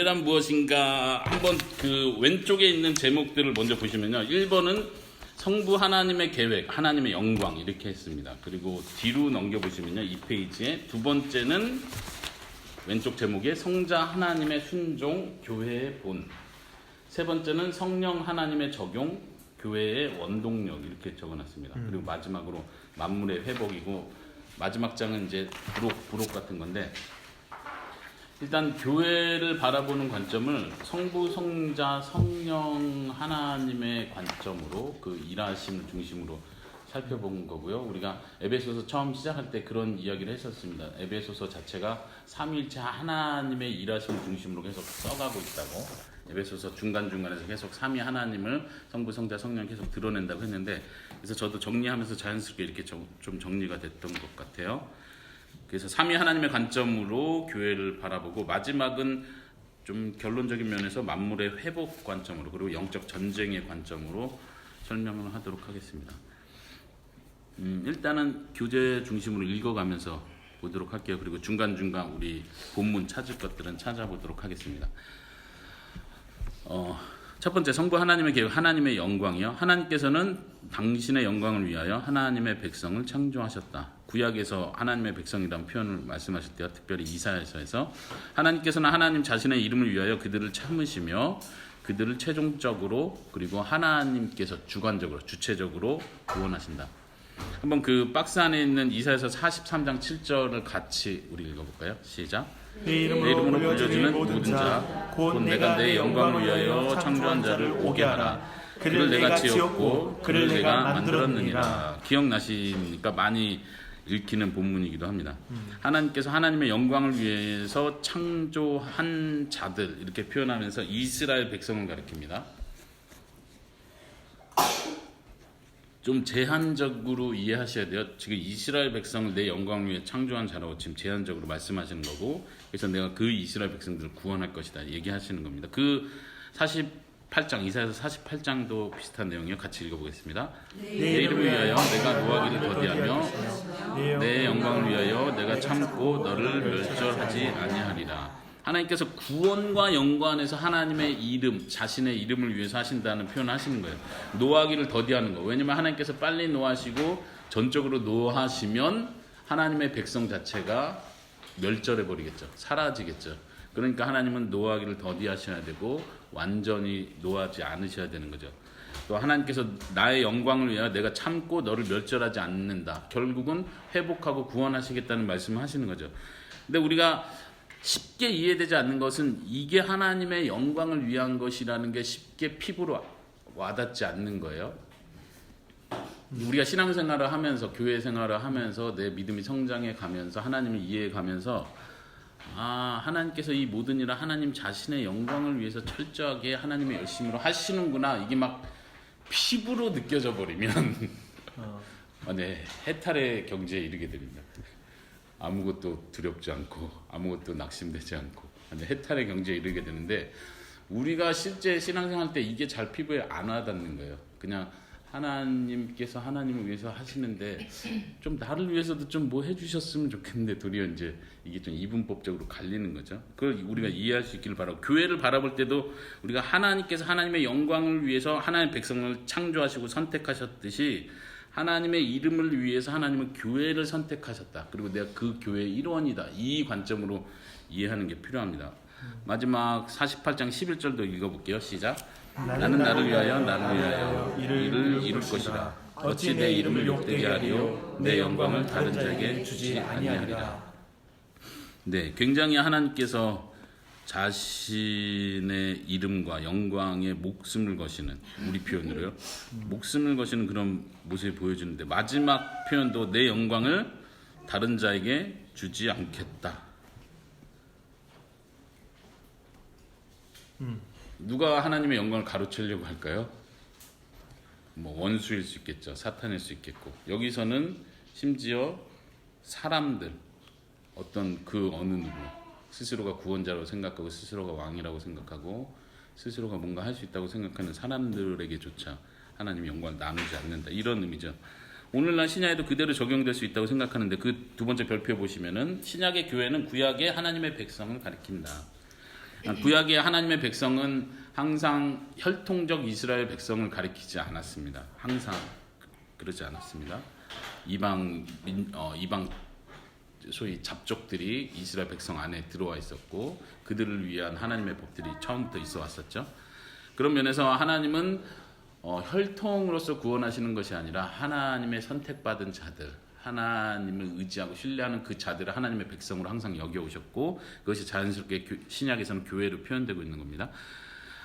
교회란 무엇인가 한번 그 왼쪽에 있는 제목들을 먼저 보시면요. 1번은 성부 하나님의 계획, 하나님의 영광 이렇게 했습니다. 그리고 뒤로 넘겨보시면요. 2페이지에 두 번째는 왼쪽 제목에 성자 하나님의 순종, 교회의 본. 세 번째는 성령 하나님의 적용, 교회의 원동력 이렇게 적어놨습니다. 그리고 마지막으로 만물의 회복이고 마지막 장은 이제 부록 같은 건데 일단 교회를 바라보는 관점을 성부, 성자, 성령 하나님의 관점으로 그 일하심을 중심으로 살펴본 거고요. 우리가 에베소서 처음 시작할 때 그런 이야기를 했었습니다. 에베소서 자체가 삼위일체 하나님의 일하심을 중심으로 계속 써가고 있다고. 에베소서 중간중간에서 계속 삼위 하나님을 성부, 성자, 성령 계속 드러낸다고 했는데 그래서 저도 정리하면서 자연스럽게 이렇게 좀 정리가 됐던 것 같아요. 그래서 삼위 하나님의 관점으로 교회를 바라보고 마지막은 좀 결론적인 면에서 만물의 회복 관점으로 그리고 영적 전쟁의 관점으로 설명을 하도록 하겠습니다. 일단은 교재 중심으로 읽어가면서 보도록 할게요. 그리고 중간중간 우리 본문 찾을 것들은 찾아보도록 하겠습니다. 첫 번째 성부 하나님의 계획, 하나님의 영광이요. 하나님께서는 당신의 영광을 위하여 하나님의 백성을 창조하셨다. 구약에서 하나님의 백성이라는 표현을 말씀하실 때요. 특별히 이사야서에서 하나님께서는 하나님 자신의 이름을 위하여 그들을 참으시며 그들을 최종적으로 그리고 하나님께서 주관적으로 주체적으로 구원하신다. 한번 그 박스 안에 있는 이사야서 43장 7절을 같이 우리 읽어볼까요? 시작. 내 내 이름으로 불려지는 모든 자 곧 내가 내 영광을 위하여 창조한 자를 오게 하라. 그를 내가 지었고 그를 내가 만들었느니라. 기억나십니까? 많이 읽히는 본문이기도 합니다. 하나님께서 하나님의 영광을 위해서 창조한 자들 이렇게 표현하면서 이스라엘 백성을 가리킵니다. 좀 제한적으로 이해하셔야 돼요. 지금 이스라엘 백성을 내 영광을 위해 창조한 자라고 지금 제한적으로 말씀하시는 거고 그래서 내가 그 이스라엘 백성들을 구원할 것이다 얘기하시는 겁니다. 그 48장 이사야서 48장도 비슷한 내용이요. 같이 읽어보겠습니다. 내 이름을 위하여 내가 노하기를 더디하며 내 영광을 위하여 내가 참고 너를 멸절하지 아니하리라. 하나님께서 구원과 연관해서 하나님의 이름, 자신의 이름을 위해서 하신다는 표현을 하시는 거예요. 노하기를 더디하는 거. 왜냐면 하나님께서 빨리 노하시고 전적으로 노하시면 하나님의 백성 자체가 멸절해 버리겠죠. 사라지겠죠. 그러니까 하나님은 노하기를 더디하셔야 되고 완전히 노하지 않으셔야 되는 거죠. 또 하나님께서 나의 영광을 위하여 내가 참고 너를 멸절하지 않는다. 결국은 회복하고 구원하시겠다는 말씀을 하시는 거죠. 근데 우리가 쉽게 이해되지 않는 것은 이게 하나님의 영광을 위한 것이라는 게 쉽게 피부로 와닿지 않는 거예요. 우리가 신앙생활을 하면서 교회 생활을 하면서 내 믿음이 성장해 가면서 하나님을 이해해 가면서 하나님께서 이 모든 일을 하나님 자신의 영광을 위해서 철저하게 하나님의 열심으로 하시는구나 이게 막 피부로 느껴져 버리면 네, 해탈의 경지에 이르게 됩니다. 아무것도 두렵지 않고 아무것도 낙심되지 않고 해탈의 경지에 이르게 되는데 우리가 실제 신앙생활 때 이게 잘 피부에 안 와닿는 거예요. 그냥 하나님께서 하나님을 위해서 하시는데 좀 나를 위해서도 좀 뭐 해주셨으면 좋겠는데 도리어 이제 이게 좀 이분법적으로 갈리는 거죠. 그걸 우리가 이해할 수 있기를 바라고 교회를 바라볼 때도 우리가 하나님께서 하나님의 영광을 위해서 하나님의 백성을 창조하시고 선택하셨듯이 하나님의 이름을 위해서 하나님은 교회를 선택하셨다. 그리고 내가 그 교회의 일원이다. 이 관점으로 이해하는 게 필요합니다. 마지막 48장 11절도 읽어볼게요. 시작. 나는 나를 위하여 이를 이룰 것이라. 어찌 내 이름을 욕되게 하리요 내 영광을 다른 자에게 주지 아니하리라. 네, 굉장히 하나님께서 자신의 이름과 영광에 목숨을 거시는 우리 표현으로요. 목숨을 거시는 그런 모습을 보여주는데 마지막 표현도 내 영광을 다른 자에게 주지 않겠다. 누가 하나님의 영광을 가로채려고 할까요? 뭐 원수일 수 있겠죠. 사탄일 수 있겠고 여기서는 심지어 사람들 어떤 그 어느 누구 스스로가 구원자라고 생각하고 스스로가 왕이라고 생각하고 스스로가 뭔가 할 수 있다고 생각하는 사람들에게조차 하나님의 영광을 나누지 않는다. 이런 의미죠. 오늘날 신약에도 그대로 적용될 수 있다고 생각하는데 그 두 번째 별표에 보시면은 신약의 교회는 구약의 하나님의 백성을 가리킨다. 구약의 하나님의 백성은 항상 혈통적 이스라엘 백성을 가리키지 않았습니다. 항상 그러지 않았습니다. 이방 소위 잡족들이 이스라엘 백성 안에 들어와 있었고 그들을 위한 하나님의 법들이 처음부터 있어 왔었죠. 그런 면에서 하나님은 혈통으로서 구원하시는 것이 아니라 하나님의 선택받은 자들, 하나님을 의지하고 신뢰하는 그 자들을 하나님의 백성으로 항상 여겨오셨고 그것이 자연스럽게 신약에서는 교회로 표현되고 있는 겁니다.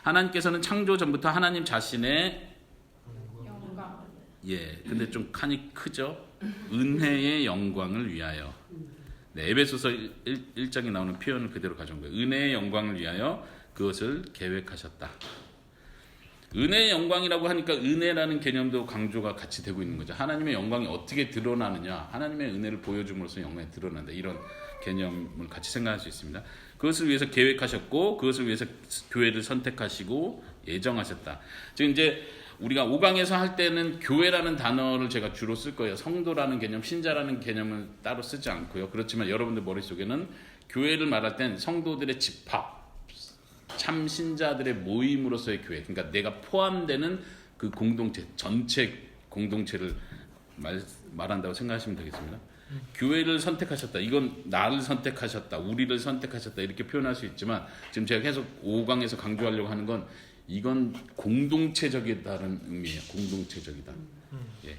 하나님께서는 창조 전부터 하나님 자신의 영광. 근데 좀 칸이 크죠. 은혜의 영광을 위하여. 네, 에베소서 1장에 나오는 표현을 그대로 가져온 거예요. 은혜의 영광을 위하여 그것을 계획하셨다. 은혜의 영광이라고 하니까 은혜라는 개념도 강조가 같이 되고 있는 거죠. 하나님의 영광이 어떻게 드러나느냐, 하나님의 은혜를 보여줌으로써 영광이 드러난다. 이런 개념을 같이 생각할 수 있습니다. 그것을 위해서 계획하셨고 그것을 위해서 교회를 선택하시고 예정하셨다. 지금 이제 우리가 5강에서 할 때는 교회라는 단어를 제가 주로 쓸 거예요. 성도라는 개념, 신자라는 개념을 따로 쓰지 않고요. 그렇지만 여러분들 머릿속에는 교회를 말할 땐 성도들의 집합, 참 신자들의 모임으로서의 교회, 그러니까 내가 포함되는 그 공동체, 전체 공동체를 말한다고 생각하시면 되겠습니다. 교회를 선택하셨다. 이건 나를 선택하셨다. 우리를 선택하셨다. 이렇게 표현할 수 있지만 지금 제가 계속 5강에서 강조하려고 하는 건 이건 공동체적이다는 의미예요. 공동체적이다. 예.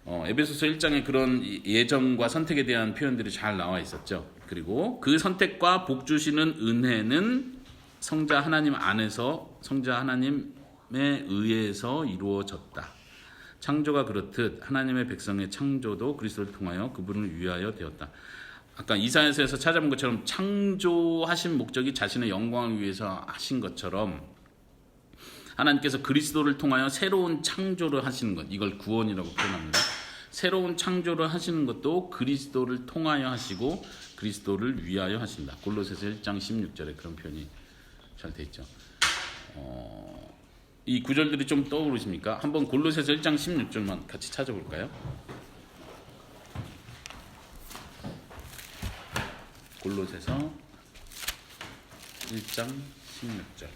에베소서 1장에 그런 예정과 선택에 대한 표현들이 잘 나와 있었죠. 그리고 그 선택과 복 주시는 은혜는 성자 하나님 안에서 성자 하나님에 의해서 이루어졌다. 창조가 그렇듯 하나님의 백성의 창조도 그리스도를 통하여 그분을 위하여 되었다. 아까 이사야서에서 찾아본 것처럼 창조하신 목적이 자신의 영광을 위해서 하신 것처럼 하나님께서 그리스도를 통하여 새로운 창조를 하시는 것, 이걸 구원이라고 표현합니다. 새로운 창조를 하시는 것도 그리스도를 통하여 하시고 그리스도를 위하여 하신다. 골로새서 1장 16절에 그런 표현이 잘 돼 있죠. 이 구절들이 좀 떠오르십니까? 한번 골로새서 1장 16절만 같이 찾아볼까요? 골로새서 1장 16절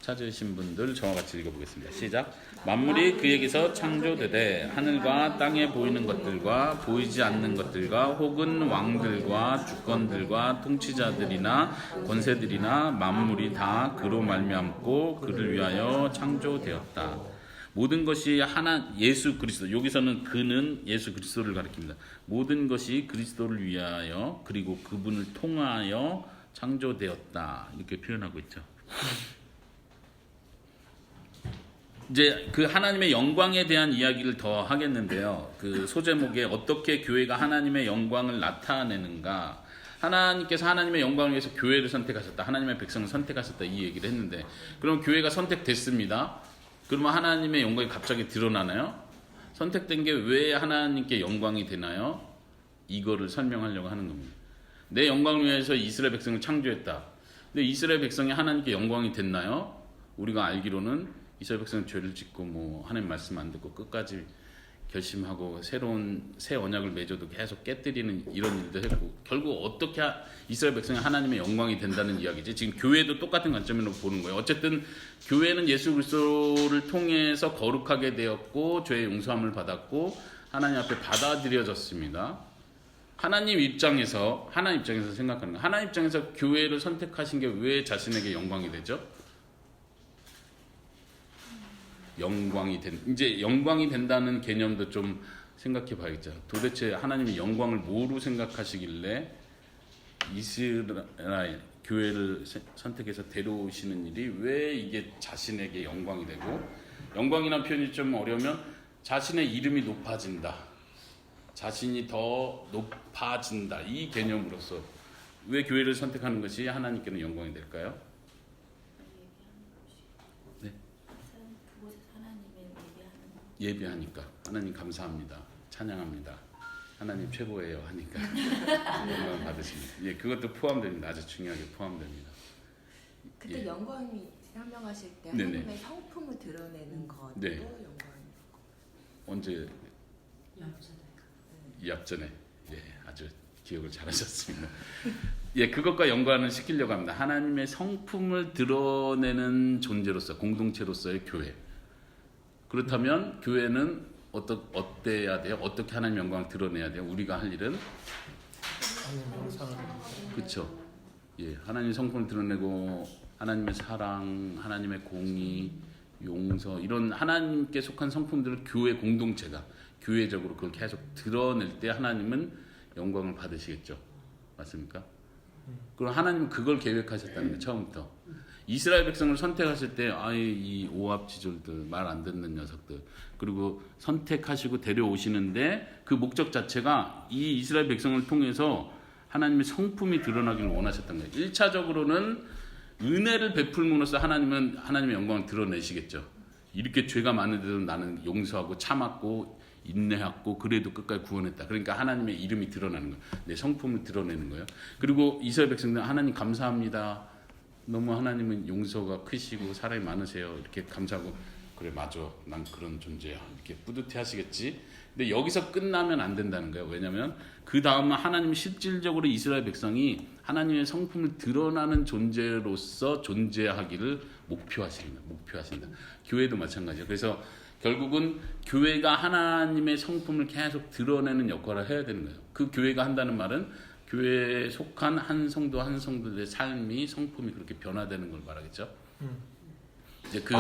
찾으신 분들 저와 같이 읽어보겠습니다. 시작. 만물이 그에게서 창조되되 하늘과 땅에 보이는 것들과 보이지 않는 것들과 혹은 왕들과 주권들과 통치자들이나 권세들이나 만물이 다 그로 말미암고 그를 위하여 창조되었다. 모든 것이 하나 예수 그리스도, 여기서는 그는 예수 그리스도를 가리킵니다. 모든 것이 그리스도를 위하여 그리고 그분을 통하여 창조되었다. 이렇게 표현하고 있죠. 이제 그 하나님의 영광에 대한 이야기를 더 하겠는데요. 그 소제목에 어떻게 교회가 하나님의 영광을 나타내는가, 하나님께서 하나님의 영광을 위해서 교회를 선택하셨다, 하나님의 백성을 선택하셨다, 이 얘기를 했는데, 그럼 교회가 선택됐습니다. 그러면 하나님의 영광이 갑자기 드러나나요? 선택된 게 왜 하나님께 영광이 되나요? 이거를 설명하려고 하는 겁니다. 내 영광을 위해서 이스라엘 백성을 창조했다. 근데 이스라엘 백성이 하나님께 영광이 됐나요? 우리가 알기로는 이스라엘 백성은 죄를 짓고 하나님 말씀 안 듣고 끝까지 결심하고 새로운 새 언약을 맺어도 계속 깨뜨리는 이런 일도 했고, 결국 어떻게 이스라엘 백성이 하나님의 영광이 된다는 이야기지. 지금 교회도 똑같은 관점으로 보는 거예요. 어쨌든 교회는 예수 그리스도를 통해서 거룩하게 되었고 죄의 용서함을 받았고 하나님 앞에 받아들여졌습니다. 하나님 입장에서 생각하는 거예요. 하나님 입장에서 교회를 선택하신 게 왜 자신에게 영광이 되죠? 이제 영광이 된다는 개념도 좀 생각해 봐야겠죠. 도대체 하나님이 영광을 뭐로 생각하시길래 이스라엘 교회를 선택해서 데려오시는 일이 왜 이게 자신에게 영광이 되고, 영광이라는 표현이 좀 어려우면 자신의 이름이 높아진다, 자신이 더 높아진다, 이 개념으로서 왜 교회를 선택하는 것이 하나님께는 영광이 될까요? 예배하니까 하나님 감사합니다, 찬양합니다, 하나님 최고예요 하니까 영광 받으십니다. 예, 그것도 포함됩니다. 아주 중요하게 포함됩니다. 그때 영광이 설명하실 때 네네. 하나님의 성품을 드러내는 것도 네. 영광이. 언제? 이 앞전에. 예, 아주 기억을 잘하셨습니다. 예, 그것과 연관을 시키려고 합니다. 하나님의 성품을 드러내는 존재로서, 공동체로서의 교회. 그렇다면 교회는 어때야 돼요? 어떻게 하나님의 영광을 드러내야 돼요? 우리가 할 일은 그렇죠. 예, 하나님의 성품을 드러내고 하나님의 사랑, 하나님의 공의, 용서 이런 하나님께 속한 성품들을 교회 공동체가 교회적으로 그걸 계속 드러낼 때 하나님은 영광을 받으시겠죠. 맞습니까? 그럼 하나님은 그걸 계획하셨다는 거예요. 처음부터. 이스라엘 백성을 선택하실 때 아예 이 오합지졸들, 말 안 듣는 녀석들, 그리고 선택하시고 데려오시는데 그 목적 자체가 이 이스라엘 백성을 통해서 하나님의 성품이 드러나기를 원하셨던 거예요. 1차적으로는 은혜를 베풀므로써 하나님은 하나님의 영광을 드러내시겠죠. 이렇게 죄가 많은데도 나는 용서하고 참았고 인내했고 그래도 끝까지 구원했다. 그러니까 하나님의 이름이 드러나는 거예요. 내 성품을 드러내는 거예요. 그리고 이스라엘 백성들 하나님 감사합니다. 너무 하나님은 용서가 크시고 사랑이 많으세요. 이렇게 감사하고 그래 맞아 난 그런 존재야 이렇게 뿌듯해 하시겠지. 근데 여기서 끝나면 안 된다는 거예요. 왜냐하면 그 다음은 하나님이 실질적으로 이스라엘 백성이 하나님의 성품을 드러나는 존재로서 존재하기를 목표하신다. 교회도 마찬가지예요. 그래서 결국은 교회가 하나님의 성품을 계속 드러내는 역할을 해야 되는 거예요. 그 교회가 한다는 말은 교회에 속한 한 성도들의 삶이 성품이 그렇게 변화되는 걸 말하겠죠. 이제 그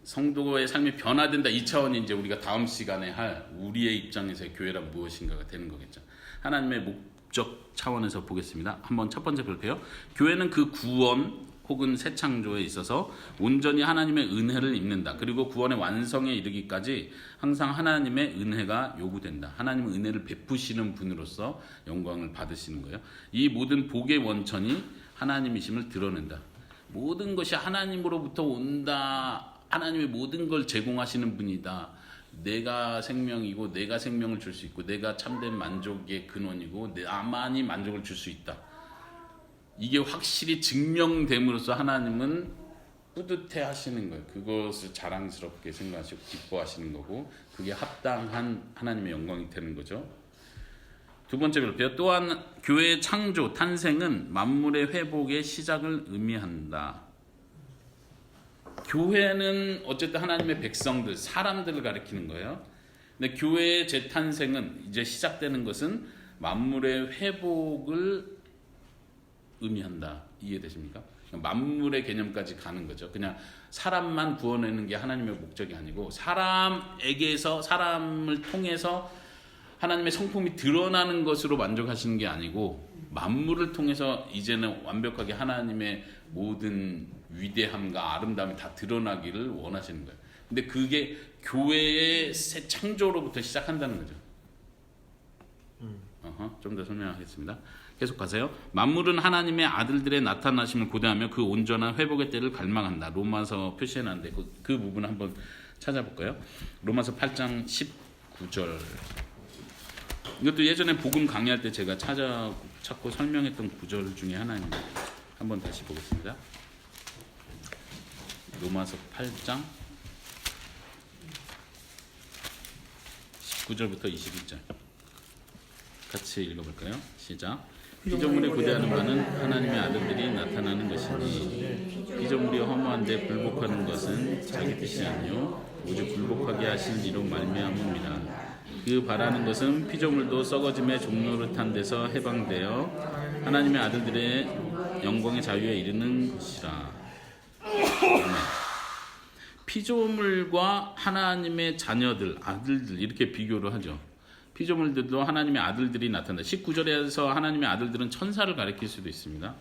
성도의 삶이 변화된다 이 차원이 이제 우리가 다음 시간에 할 우리의 입장에서의 교회란 무엇인가가 되는 거겠죠. 하나님의 목적 차원에서 보겠습니다. 한번 첫 번째 볼게요. 교회는 그 구원 혹은 새 창조에 있어서 온전히 하나님의 은혜를 입는다. 그리고 구원의 완성에 이르기까지 항상 하나님의 은혜가 요구된다. 하나님은 은혜를 베푸시는 분으로서 영광을 받으시는 거예요. 이 모든 복의 원천이 하나님이심을 드러낸다. 모든 것이 하나님으로부터 온다. 하나님의 모든 걸 제공하시는 분이다. 내가 생명이고 내가 생명을 줄 수 있고 내가 참된 만족의 근원이고 나만이 만족을 줄 수 있다. 이게 확실히 증명됨으로써 하나님은 뿌듯해 하시는 거예요. 그것을 자랑스럽게 생각하시고 기뻐하시는 거고 그게 합당한 하나님의 영광이 되는 거죠. 두 번째 별표 또한 교회의 창조, 탄생은 만물의 회복의 시작을 의미한다. 교회는 어쨌든 하나님의 백성들, 사람들을 가리키는 거예요. 근데 교회의 재탄생은 이제 시작되는 것은 만물의 회복을 의미한다. 이해되십니까? 만물의 개념까지 가는 거죠. 그냥 사람만 구원하는 게 하나님의 목적이 아니고 사람에게서 사람을 통해서 하나님의 성품이 드러나는 것으로 만족하시는 게 아니고 만물을 통해서 이제는 완벽하게 하나님의 모든 위대함과 아름다움이 다 드러나기를 원하시는 거예요. 근데 그게 교회의 새 창조로부터 시작한다는 거죠. 좀 더 설명하겠습니다. 계속 가세요. 만물은 하나님의 아들들의 나타나심을 고대하며 그 온전한 회복의 때를 갈망한다. 로마서 표시해놨는데 그 부분 한번 찾아볼까요? 로마서 8장 19절. 이것도 예전에 복음 강의할 때 제가 찾고 설명했던 구절 중에 하나입니다. 한번 다시 보겠습니다. 로마서 8장 19절부터 21절 같이 읽어볼까요? 시작. 피조물이 고대하는 바는 하나님의 아들들이 나타나는 것이니 피조물이 허무한데 불복하는 것은 자기 뜻이 아니요 오직 불복하게 하신 이로 말미암음이라. 그 바라는 것은 피조물도 썩어짐의 종노릇한 데서 해방되어 하나님의 아들들의 영광의 자유에 이르는 것이라. 피조물과 하나님의 자녀들, 아들들 이렇게 비교를 하죠. 피조물들도 하나님의 아들들이 나타난다. 19절에서 하나님의 아들들은 천사를 가리킬 수도 있습니다.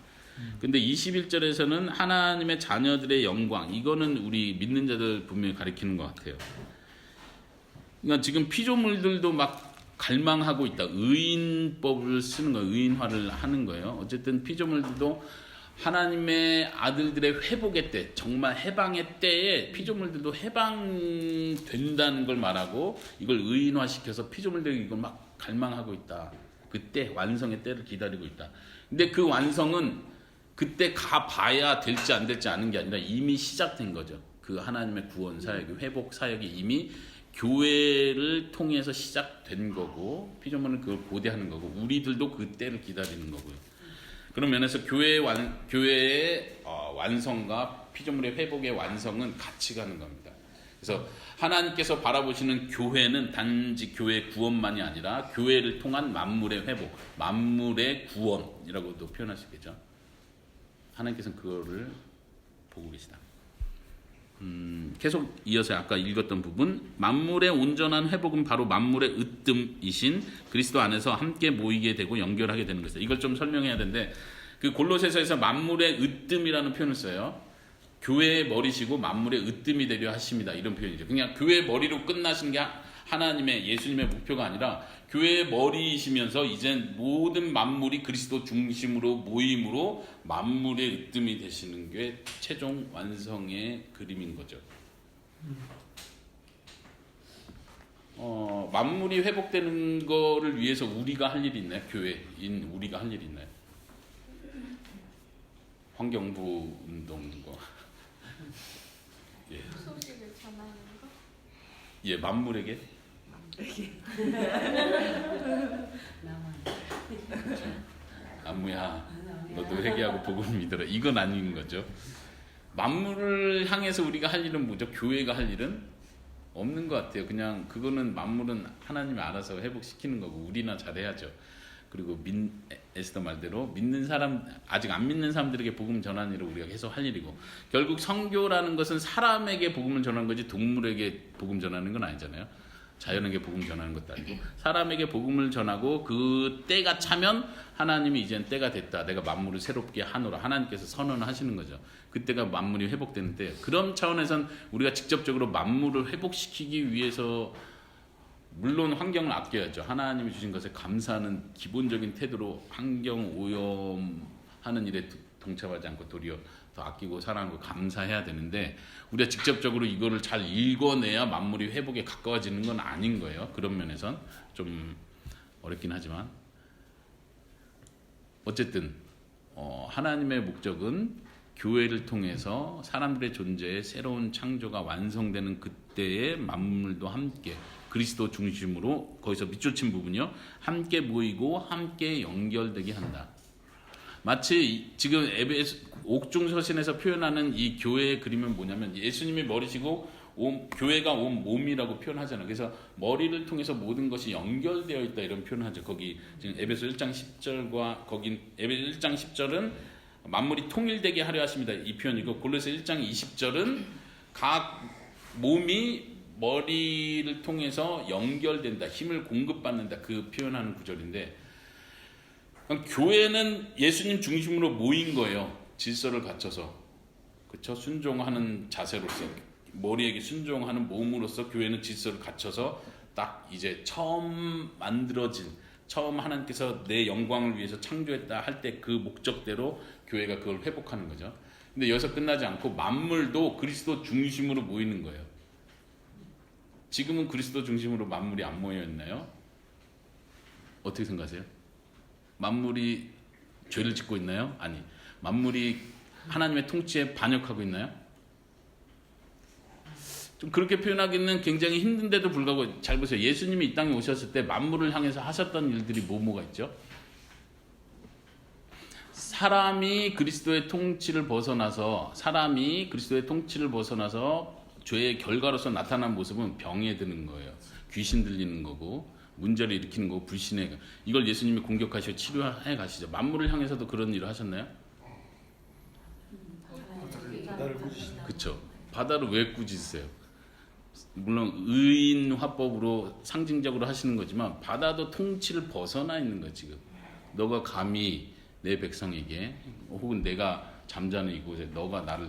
근데 21절에서는 하나님의 자녀들의 영광, 이거는 우리 믿는 자들 분명히 가리키는 것 같아요. 그러니까 지금 피조물들도 막 갈망하고 있다. 의인법을 쓰는 거예요. 의인화를 하는 거예요. 어쨌든 피조물들도 하나님의 아들들의 회복의 때, 정말 해방의 때에 피조물들도 해방된다는 걸 말하고 이걸 의인화시켜서 피조물들이 이걸 막 갈망하고 있다. 그때 완성의 때를 기다리고 있다. 근데 그 완성은 그때 가봐야 될지 안 될지 아는 게 아니라 이미 시작된 거죠. 그 하나님의 구원 사역이, 회복 사역이 이미 교회를 통해서 시작된 거고 피조물은 그걸 고대하는 거고 우리들도 그 때를 기다리는 거고요. 그런 면에서 교회의 완성과 피조물의 회복의 완성은 같이 가는 겁니다. 그래서 하나님께서 바라보시는 교회는 단지 교회의 구원만이 아니라 교회를 통한 만물의 회복, 만물의 구원이라고도 표현하시겠죠. 하나님께서는 그거를 보고 계시다. 계속 이어서 아까 읽었던 부분, 만물의 온전한 회복은 바로 만물의 으뜸이신 그리스도 안에서 함께 모이게 되고 연결하게 되는 것이다. 이걸 좀 설명해야 되는데, 그 골로새서에서 만물의 으뜸이라는 표현을 써요. 교회의 머리시고 만물의 으뜸이 되려 하십니다. 이런 표현이죠. 그냥 교회의 머리로 끝나신 게 하나님의 예수님의 목표가 아니라 교회의 머리이시면서 이젠 모든 만물이 그리스도 중심으로 모임으로 만물의 으뜸이 되시는 게 최종 완성의 그림인 거죠. 만물이 회복되는 거를 위해서 우리가 할 일이 있나요? 교회인 우리가 할 일이 있나요? 환경부 운동 거. 예. 소식을 전하는 거? 예, 만물에게. 안무야, 너도 회개하고 복음을 믿어라. 이건 아닌 거죠. 만물을 향해서 우리가 할 일은 뭐죠? 교회가 할 일은 없는 것 같아요. 그냥 그거는 만물은 하나님이 알아서 회복시키는 거고 우리나 잘해야죠. 그리고 에스더 말대로 믿는 사람, 아직 안 믿는 사람들에게 복음 전하는 일을 우리가 계속 할 일이고, 결국 선교라는 것은 사람에게 복음을 전하는 거지 동물에게 복음 전하는 건 아니잖아요. 자연에게 복음 전하는 것도 아니고 사람에게 복음을 전하고 그 때가 차면 하나님이 이젠 때가 됐다, 내가 만물을 새롭게 하노라, 하나님께서 선언하시는 거죠. 그때가 만물이 회복되는 때. 그런 차원에선 우리가 직접적으로 만물을 회복시키기 위해서 물론 환경을 아껴야죠. 하나님이 주신 것에 감사하는 기본적인 태도로 환경 오염하는 일에 동참하지 않고 도리어 더 아끼고 사랑하고 감사해야 되는데, 우리가 직접적으로 이거를 잘 읽어내야 만물이 회복에 가까워지는 건 아닌 거예요. 그런 면에선 좀 어렵긴 하지만 어쨌든 하나님의 목적은 교회를 통해서 사람들의 존재에 새로운 창조가 완성되는 그때의 만물도 함께 그리스도 중심으로, 거기서 밑줄 친 부분이요, 함께 모이고 함께 연결되게 한다. 마치 지금 옥중서신에서 표현하는 이 교회의 그림은 뭐냐면, 예수님이 머리시고 교회가 온 몸이라고 표현하잖아요. 그래서 머리를 통해서 모든 것이 연결되어 있다, 이런 표현을 하죠. 거기 지금 에베소 1장 10절과 거긴 에베소 1장 10절은 만물이 통일되게 하려 하십니다, 이 표현이고, 골로새 1장 20절은 각 몸이 머리를 통해서 연결된다, 힘을 공급받는다, 그 표현하는 구절인데, 교회는 예수님 중심으로 모인 거예요. 질서를 갖춰서, 그렇죠? 순종하는 자세로서, 머리에게 순종하는 몸으로서 교회는 질서를 갖춰서 딱 이제 처음 만들어진, 처음 하나님께서 내 영광을 위해서 창조했다 할 때 그 목적대로 교회가 그걸 회복하는 거죠. 근데 여기서 끝나지 않고 만물도 그리스도 중심으로 모이는 거예요. 지금은 그리스도 중심으로 만물이 안 모여 있나요? 어떻게 생각하세요? 만물이 죄를 짓고 있나요? 아니, 만물이 하나님의 통치에 반역하고 있나요? 좀 그렇게 표현하기는 굉장히 힘든데도 불구하고 잘 보세요. 예수님이 이 땅에 오셨을 때 만물을 향해서 하셨던 일들이 뭐가 있죠? 사람이 그리스도의 통치를 벗어나서 죄의 결과로서 나타난 모습은 병에 드는 거예요. 귀신 들리는 거고 문제를 일으키는 거고 불신의, 이걸 예수님이 공격하시고 치료해 가시죠. 만물을 향해서도 그런 일을 하셨나요? 그렇죠. 바다를 왜 꾸짖으세요? 물론 의인 화법으로 상징적으로 하시는 거지만 바다도 통치를 벗어나 있는 거예요. 지금 너가 감히 내 백성에게, 혹은 내가 잠자는 이곳에 너가 나를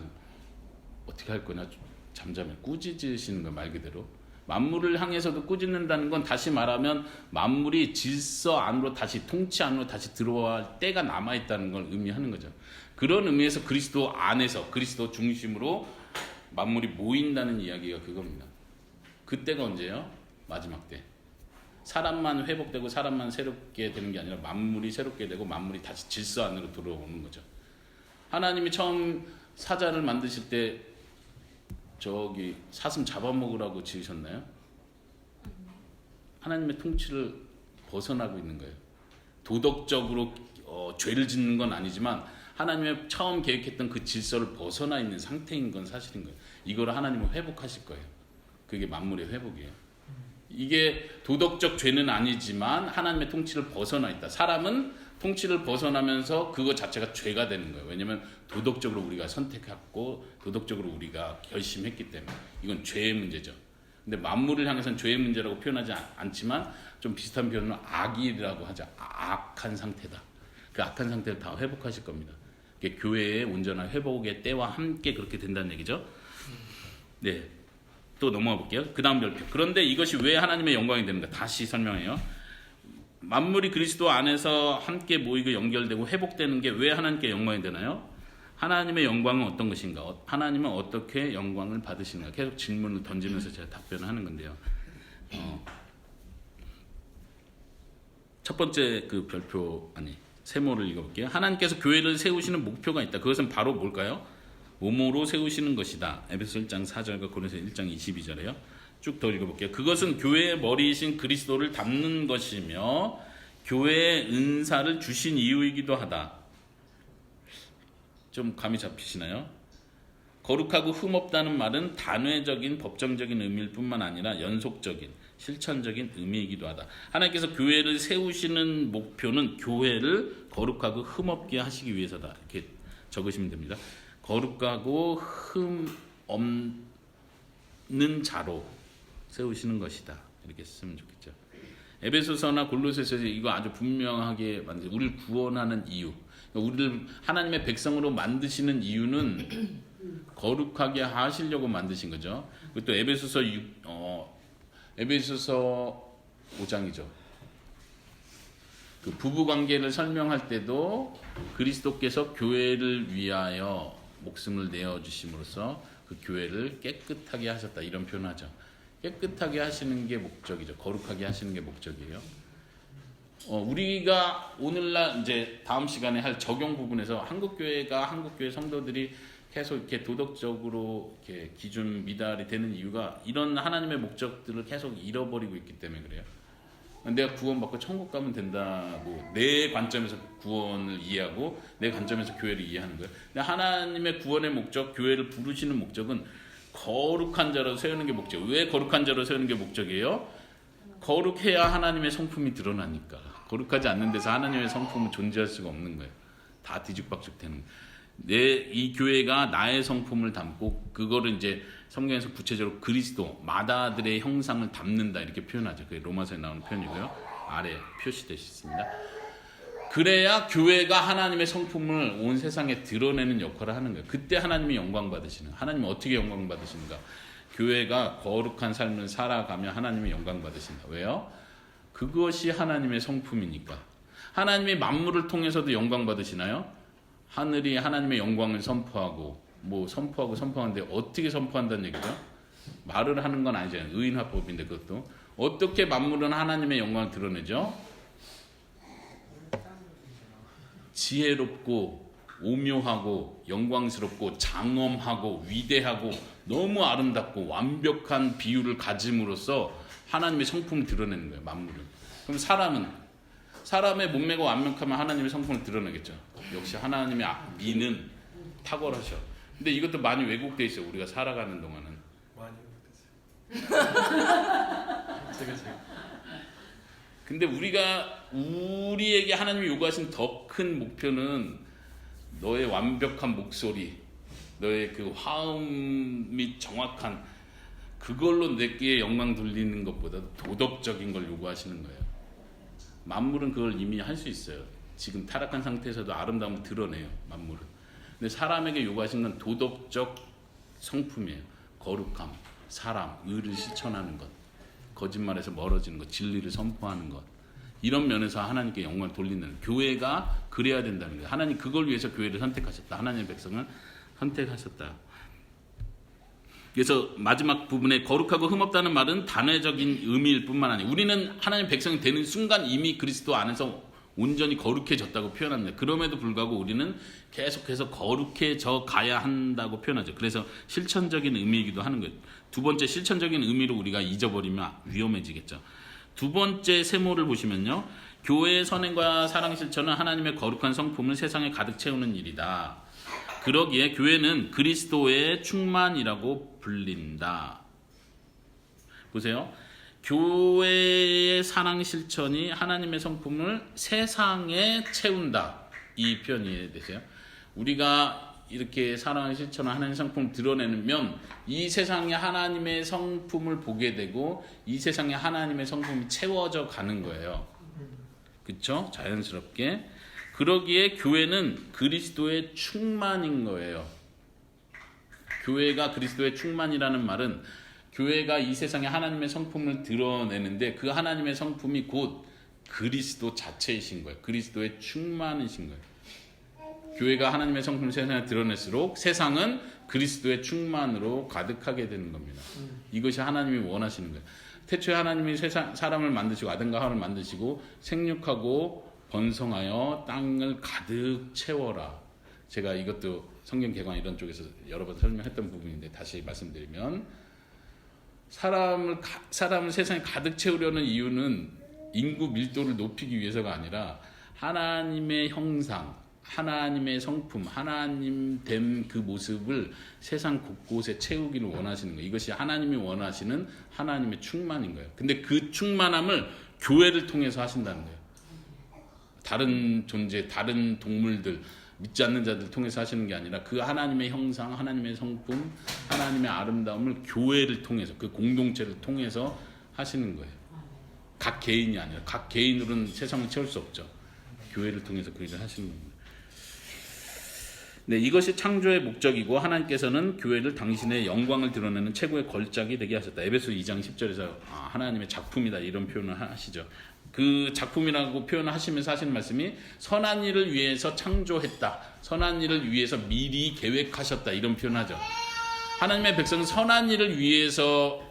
어떻게 할 거냐, 잠잠해 꾸짖으시는 거, 말 그대로 만물을 향해서도 꾸짖는다는 건, 다시 말하면 만물이 질서 안으로 다시, 통치 안으로 다시 들어갈 때가 남아있다는 걸 의미하는 거죠. 그런 의미에서 그리스도 안에서 그리스도 중심으로 만물이 모인다는 이야기가 그겁니다. 그때가 언제예요? 마지막 때. 사람만 회복되고 사람만 새롭게 되는 게 아니라 만물이 새롭게 되고 만물이 다시 질서 안으로 들어오는 거죠. 하나님이 처음 사자를 만드실 때 저기 사슴 잡아먹으라고 지으셨나요? 하나님의 통치를 벗어나고 있는 거예요. 도덕적으로 죄를 짓는 건 아니지만 하나님의 처음 계획했던 그 질서를 벗어나 있는 상태인 건 사실인 거예요. 이거를 하나님은 회복하실 거예요. 그게 만물의 회복이에요. 이게 도덕적 죄는 아니지만 하나님의 통치를 벗어나 있다. 사람은 통치를 벗어나면서 그거 자체가 죄가 되는 거예요. 왜냐하면 도덕적으로 우리가 선택했고 도덕적으로 우리가 결심했기 때문에 이건 죄의 문제죠. 근데 만물을 향해서는 죄의 문제라고 표현하지 않지만 좀 비슷한 표현은 악이라고 하자. 악한 상태다. 그 악한 상태를 다 회복하실 겁니다. 교회의 온전한 회복의 때와 함께 그렇게 된다는 얘기죠. 네, 또 넘어가 볼게요. 그 다음 별표. 그런데 이것이 왜 하나님의 영광이 됩니까? 다시 설명해요. 만물이 그리스도 안에서 함께 모이고 연결되고 회복되는 게 왜 하나님께 영광이 되나요? 하나님의 영광은 어떤 것인가? 하나님은 어떻게 영광을 받으시는가? 계속 질문을 던지면서 제가 답변을 하는 건데요. 첫 번째 그 별표 세모를 읽어볼게요. 하나님께서 교회를 세우시는 목표가 있다. 그것은 바로 뭘까요? 몸으로 세우시는 것이다. 에베소 1장 4절과 고린도서 1장 22절에요. 쭉 더 읽어볼게요. 그것은 교회의 머리이신 그리스도를 담는 것이며 교회의 은사를 주신 이유이기도 하다. 좀 감이 잡히시나요? 거룩하고 흠없다는 말은 단회적인 법정적인 의미일 뿐만 아니라 연속적인 실천적인 의미이기도 하다. 하나님께서 교회를 세우시는 목표는 교회를 거룩하고 흠없게 하시기 위해서다. 이렇게 적으시면 됩니다. 거룩하고 흠 없는 자로 세우시는 것이다. 이렇게 쓰면 좋겠죠. 에베소서나 골로새서 이거 아주 분명하게 만들. 우리를 구원하는 이유, 우리를 하나님의 백성으로 만드시는 이유는 거룩하게 하시려고 만드신 거죠. 또 에베소서 5장이죠. 그 부부 관계를 설명할 때도 그리스도께서 교회를 위하여 목숨을 내어 주심으로써 그 교회를 깨끗하게 하셨다. 이런 표현하죠. 깨끗하게 하시는 게 목적이죠. 거룩하게 하시는 게 목적이에요. 우리가 오늘날 이제 다음 시간에 할 적용 부분에서 한국교회 성도들이 계속 이렇게 도덕적으로 이렇게 기준 미달이 되는 이유가 이런 하나님의 목적들을 계속 잃어버리고 있기 때문에 그래요. 내가 구원받고 천국 가면 된다고 내 관점에서 구원을 이해하고 내 관점에서 교회를 이해하는 거예요. 근데 하나님의 구원의 목적, 교회를 부르시는 목적은 거룩한 자로 세우는 게 목적. 왜 거룩한 자로 세우는 게 목적이에요? 거룩해야 하나님의 성품이 드러나니까. 거룩하지 않는 데서 하나님의 성품은 존재할 수가 없는 거예요. 다 뒤죽박죽 되는 거예요. 이 교회가 나의 성품을 담고 그거를 이제 성경에서 구체적으로 그리스도 마다들의 형상을 담는다 이렇게 표현하죠. 그게 로마서에 나오는 표현이고요. 아래 표시되어 있습니다. 그래야 교회가 하나님의 성품을 온 세상에 드러내는 역할을 하는 거예요. 그때 하나님이 영광 받으시는 거예요. 하나님은 어떻게 영광 받으시는가? 교회가 거룩한 삶을 살아가며 하나님이 영광 받으신다. 왜요? 그것이 하나님의 성품이니까. 하나님이 만물을 통해서도 영광 받으시나요? 하늘이 하나님의 영광을 선포하고 선포하는데 어떻게 선포한다는 얘기죠? 말을 하는 건 아니잖아요. 의인화법인데 그것도 어떻게 만물은 하나님의 영광을 드러내죠? 지혜롭고 오묘하고 영광스럽고 장엄하고 위대하고 너무 아름답고 완벽한 비율을 가짐으로써 하나님의 성품을 드러내는 거예요. 만물은. 그럼 사람의 몸매가 완벽하면 하나님의 성품을 드러내겠죠. 역시 하나님의 미는 탁월하셔. 근데 이것도 많이 왜곡돼 있어요. 우리가 살아가는 동안은. 많이 왜곡됐어요. 제가. 근데 우리에게 하나님이 요구하신 더 큰 목표는 너의 완벽한 목소리, 너의 그 화음 및 정확한 그걸로 내게 영광 돌리는 것보다 도덕적인 걸 요구하시는 거예요. 만물은 그걸 이미 할 수 있어요. 지금 타락한 상태에서도 아름다움을 드러내요. 만물은. 근데 사람에게 요구하신 건 도덕적 성품이에요. 거룩함, 사람, 의를 실천하는 것, 거짓말에서 멀어지는 것, 진리를 선포하는 것. 이런 면에서 하나님께 영광을 돌리는 교회가 그래야 된다는 거예요. 하나님 그걸 위해서 교회를 선택하셨다. 하나님의 백성을 선택하셨다. 그래서 마지막 부분에 거룩하고 흠없다는 말은 단회적인 의미일 뿐만 아니라 우리는 하나님의 백성이 되는 순간 이미 그리스도 안에서 온전히 거룩해졌다고 표현합니다. 그럼에도 불구하고 우리는 계속해서 거룩해져 가야 한다고 표현하죠. 그래서 실천적인 의미이기도 하는 거예요. 두 번째 실천적인 의미로 우리가 잊어버리면 위험해지겠죠. 두 번째 세모를 보시면요. 교회의 선행과 사랑 실천은 하나님의 거룩한 성품을 세상에 가득 채우는 일이다. 그러기에 교회는 그리스도의 충만이라고 불린다. 보세요. 교회의 사랑 실천이 하나님의 성품을 세상에 채운다. 이 표현이 이해되세요? 우리가 이렇게 사랑의 실천을 하나님의 성품을 드러내면 이 세상에 하나님의 성품을 보게 되고 이 세상에 하나님의 성품이 채워져 가는 거예요. 그렇죠? 자연스럽게. 그러기에 교회는 그리스도의 충만인 거예요. 교회가 그리스도의 충만이라는 말은 교회가 이 세상에 하나님의 성품을 드러내는데 그 하나님의 성품이 곧 그리스도 자체이신 거예요. 그리스도의 충만이신 거예요. 교회가 하나님의 성품을 세상에 드러낼수록 세상은 그리스도의 충만으로 가득하게 되는 겁니다. 이것이 하나님이 원하시는 거예요. 태초에 하나님이 사람을 만드시고 아담과 하와를 만드시고 생육하고 번성하여 땅을 가득 채워라. 제가 이것도 성경 개관 이런 쪽에서 여러 번 설명했던 부분인데 다시 말씀드리면 사람을 세상에 가득 채우려는 이유는 인구 밀도를 높이기 위해서가 아니라 하나님의 형상, 하나님의 성품, 하나님 된 그 모습을 세상 곳곳에 채우기를 원하시는 거예요. 이것이 하나님이 원하시는 하나님의 충만인 거예요. 근데 그 충만함을 교회를 통해서 하신다는 거예요. 다른 존재, 다른 동물들, 믿지 않는 자들 통해서 하시는 게 아니라 그 하나님의 형상, 하나님의 성품, 하나님의 아름다움을 교회를 통해서, 그 공동체를 통해서 하시는 거예요. 각 개인이 아니라 각 개인으로는 세상을 채울 수 없죠. 교회를 통해서 그 일을 하시는 겁니다. 네, 이것이 창조의 목적이고 하나님께서는 교회를 당신의 영광을 드러내는 최고의 걸작이 되게 하셨다. 에베소 2장 10절에서 하나님의 작품이다 이런 표현을 하시죠. 그 작품이라고 표현을 하시면서 하시는 말씀이 선한 일을 위해서 창조했다. 선한 일을 위해서 미리 계획하셨다. 이런 표현을 하죠. 하나님의 백성은 선한 일을 위해서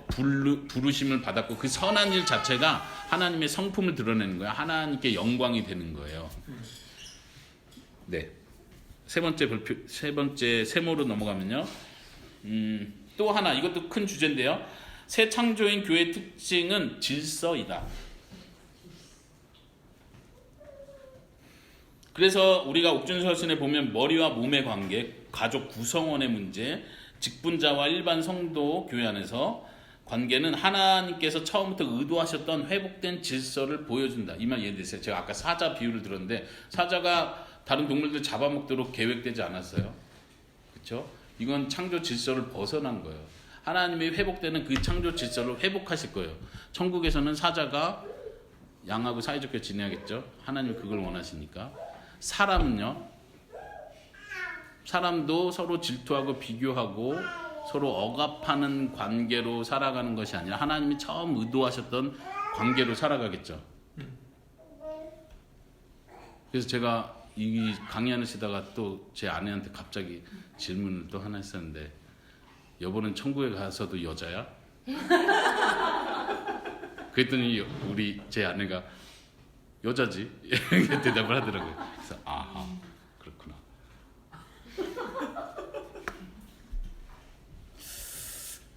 부르심을 받았고 그 선한 일 자체가 하나님의 성품을 드러내는 거예요. 하나님께 영광이 되는 거예요. 네. 세 번째 세모로 넘어가면요. 또 하나 이것도 큰 주제인데요. 새 창조인 교회의 특징은 질서이다. 그래서 우리가 옥준서신에 보면 머리와 몸의 관계, 가족 구성원의 문제, 직분자와 일반 성도 교회 안에서 관계는 하나님께서 처음부터 의도하셨던 회복된 질서를 보여준다. 이 말 이해되세요? 제가 아까 사자 비유를 들었는데 사자가 다른 동물들 잡아먹도록 계획되지 않았어요. 그렇죠? 이건 창조 질서를 벗어난 거예요. 하나님이 회복되는 그 창조 질서를 회복하실 거예요. 천국에서는 사자가 양하고 사이좋게 지내야겠죠. 하나님 그걸 원하시니까. 사람은요. 사람도 서로 질투하고 비교하고 서로 억압하는 관계로 살아가는 것이 아니라 하나님이 처음 의도하셨던 관계로 살아가겠죠. 그래서 제가 이 강의하는 시다가 또 제 아내한테 갑자기 질문을 또 하나 했었는데 여보는 천국에 가서도 여자야? 그랬더니 제 아내가 여자지? 이렇게 대답을 하더라고요. 그래서 아하 그렇구나.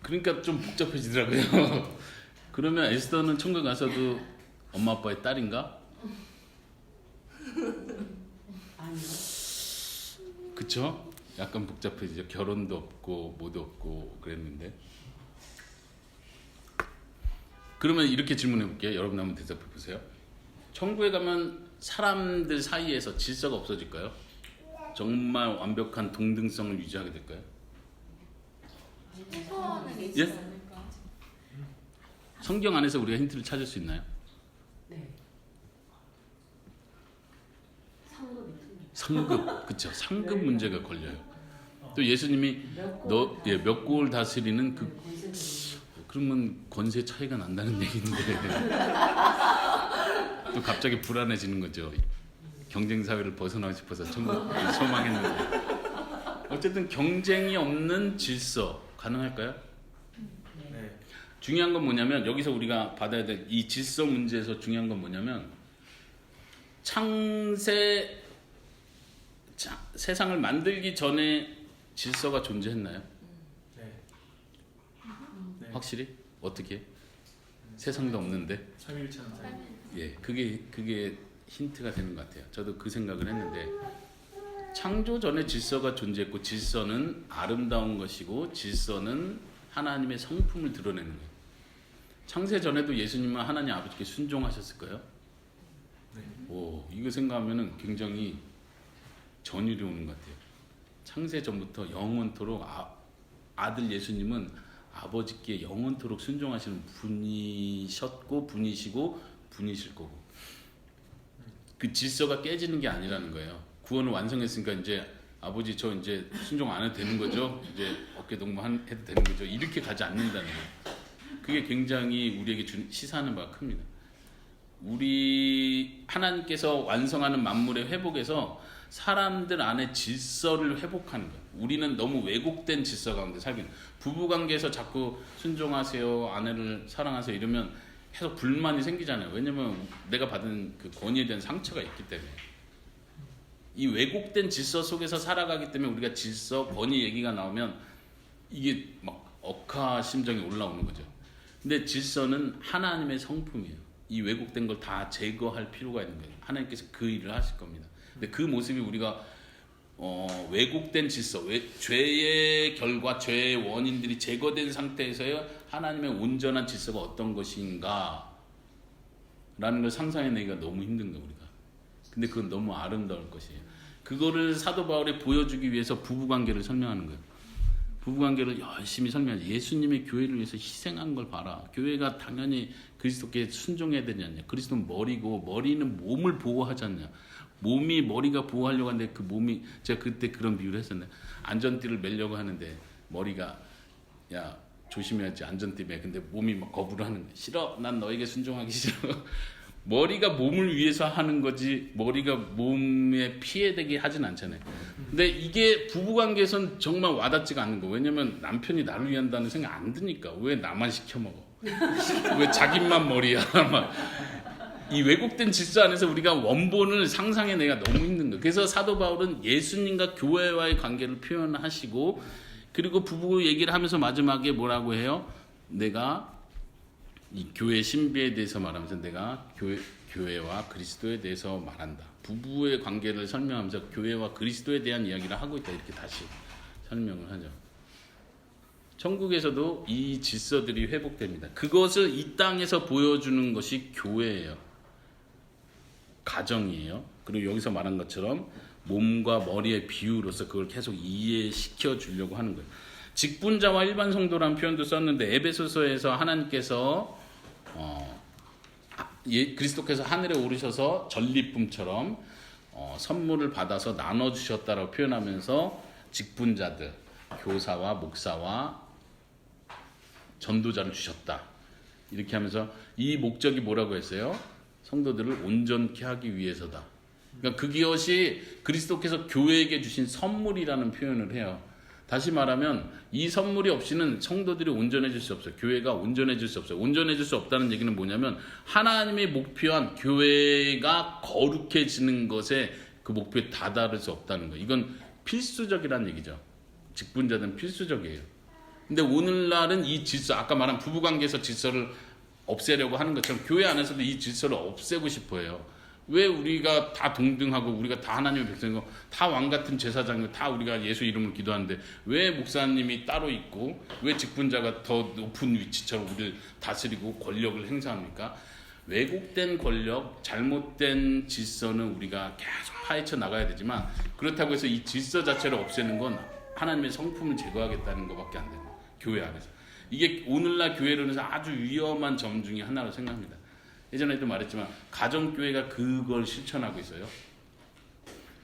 그러니까 좀 복잡해지더라고요. 그러면 에스더는 천국에 가서도 엄마 아빠의 딸인가? 아니요. 그쵸? 약간 복잡해지죠. 결혼도 없고 뭐도 없고 그랬는데. 그러면 이렇게 질문해 볼게요. 여러분 한번 대답해 보세요. 천국에 가면 사람들 사이에서 질서가 없어질까요? 정말 완벽한 동등성을 유지하게 될까요? 최소한은 있지 예? 않을까? 성경 안에서 우리가 힌트를 찾을 수 있나요? 네. 상급이 틀려. 상급, 그쵸? 상급 문제가 걸려요. 또 예수님이 몇 국을 다스리는 그러면 권세 차이가 난다는 얘기인데 또 갑자기 불안해지는 거죠. 경쟁 사회를 벗어나고 싶어서 천국을 소망했는데 어쨌든 경쟁이 없는 질서 가능할까요? 네. 중요한 건 뭐냐면 여기서 우리가 받아야 될 이 질서 문제에서 중요한 건 뭐냐면 세상을 만들기 전에 질서가 존재했나요? 네. 네. 확실히? 어떻게? 세상도 없는데? 삼일천사. 예, 그게 힌트가 되는 것 같아요. 저도 그 생각을 했는데 창조 전에 질서가 존재했고 질서는 아름다운 것이고 질서는 하나님의 성품을 드러내는 거예요. 창세 전에도 예수님은 하나님 아버지께 순종하셨을까요? 네. 오, 이거 생각하면은 굉장히 전율이 오는 것 같아요. 창세 전부터 영원토록 아들 예수님은 아버지께 영원토록 순종하시는 분이셨고 분이시고 분이실 거고 그 질서가 깨지는 게 아니라는 거예요. 구원을 완성했으니까 이제 아버지 저 이제 순종 안 해도 되는 거죠? 이제 어깨 동무 해도 되는 거죠? 이렇게 가지 않는다는 거예요. 그게 굉장히 우리에게 시사하는 바가 큽니다. 우리 하나님께서 완성하는 만물의 회복에서 사람들 안에 질서를 회복하는 거예요. 우리는 너무 왜곡된 질서 가운데 살기는 부부관계에서 자꾸 순종하세요, 아내를 사랑하세요 이러면 계속 불만이 생기잖아요. 왜냐면 내가 받은 그 권위에 대한 상처가 있기 때문에 이 왜곡된 질서 속에서 살아가기 때문에 우리가 질서, 권위 얘기가 나오면 이게 막 억하 심정이 올라오는 거죠. 근데 질서는 하나님의 성품이에요. 이 왜곡된 걸 다 제거할 필요가 있는 거예요. 하나님께서 그 일을 하실 겁니다. 근데 그 모습이 우리가 왜곡된 질서, 죄의 결과, 죄의 원인들이 제거된 상태에서의 하나님의 온전한 질서가 어떤 것인가 라는 걸 상상해내기가 너무 힘든 거예요, 우리가. 근데 그건 너무 아름다울 것이에요. 그거를 사도 바울이 보여주기 위해서 부부관계를 설명하는 거예요. 부부관계를 열심히 설명하지. 예수님의 교회를 위해서 희생한 걸 봐라. 교회가 당연히 그리스도께 순종해야 되지 않냐. 그리스도는 머리고 머리는 몸을 보호하지 않냐. 몸이 머리가 보호하려고 하는데 그 몸이 제가 그때 그런 비유를 했었는데 안전띠를 매려고 하는데 머리가 야 조심해야지 안전띠 매. 근데 몸이 막 거부를 하는 거야. 싫어. 난 너에게 순종하기 싫어. 머리가 몸을 위해서 하는 거지 머리가 몸에 피해되게 하진 않잖아요. 근데 이게 부부관계에선 정말 와닿지가 않는 거. 왜냐면 남편이 나를 위한다는 생각 안 드니까. 왜 나만 시켜 먹어? 왜 자기만 머리야? 막. 이 왜곡된 질서 안에서 우리가 원본을 상상해내기가 너무 힘든 거예요. 그래서 사도 바울은 예수님과 교회와의 관계를 표현하시고 그리고 부부 얘기를 하면서 마지막에 뭐라고 해요? 내가 이 교회 신비에 대해서 말하면서 내가 교회와 그리스도에 대해서 말한다. 부부의 관계를 설명하면서 교회와 그리스도에 대한 이야기를 하고 있다. 이렇게 다시 설명을 하죠. 천국에서도 이 질서들이 회복됩니다. 그것을 이 땅에서 보여주는 것이 교회예요. 가정이에요. 그리고 여기서 말한 것처럼 몸과 머리의 비유로서 그걸 계속 이해시켜 주려고 하는 거예요. 직분자와 일반 성도라는 표현도 썼는데 에베소서에서 하나님께서 그리스도께서 하늘에 오르셔서 전리품처럼 선물을 받아서 나눠주셨다라고 표현하면서 직분자들, 교사와 목사와 전도자를 주셨다. 이렇게 하면서 이 목적이 뭐라고 했어요? 성도들을 온전케 하기 위해서다. 그러니까 그것이 그리스도께서 교회에게 주신 선물이라는 표현을 해요. 다시 말하면 이 선물이 없이는 성도들이 온전해질 수 없어요. 교회가 온전해질 수 없어요. 온전해질 수 없다는 얘기는 뭐냐면 하나님이 목표한 교회가 거룩해지는 것에 그 목표에 다다를 수 없다는 거예요. 이건 필수적이라는 얘기죠. 직분자들은 필수적이에요. 근데 오늘날은 이 질서, 아까 말한 부부관계에서 질서를 없애려고 하는 것처럼 교회 안에서도 이 질서를 없애고 싶어 해요. 왜 우리가 다 동등하고 우리가 다 하나님의 백성이고 다 왕같은 제사장이고 다 우리가 예수 이름으로 기도하는데 왜 목사님이 따로 있고 왜 직분자가 더 높은 위치처럼 우리를 다스리고 권력을 행사합니까? 왜곡된 권력, 잘못된 질서는 우리가 계속 파헤쳐 나가야 되지만 그렇다고 해서 이 질서 자체를 없애는 건 하나님의 성품을 제거하겠다는 것밖에 안 돼요. 교회 안에서. 이게 오늘날 교회론에서 아주 위험한 점 중에 하나로 생각합니다. 예전에도 말했지만 가정교회가 그걸 실천하고 있어요.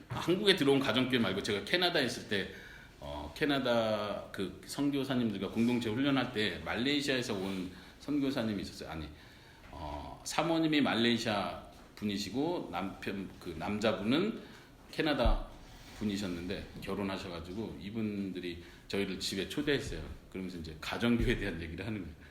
한국에 들어온 가정교회 말고 제가 캐나다에 있을 때 캐나다 그 선교사님들과 공동체 훈련할 때 말레이시아에서 온 선교사님이 있었어요. 아니 사모님이 말레이시아 분이시고 남자분은 캐나다 분이셨는데 결혼하셔가지고 이분들이 저희를 집에 초대했어요. 그러면서 이제 가정교회에 대한 얘기를 하는 거예요.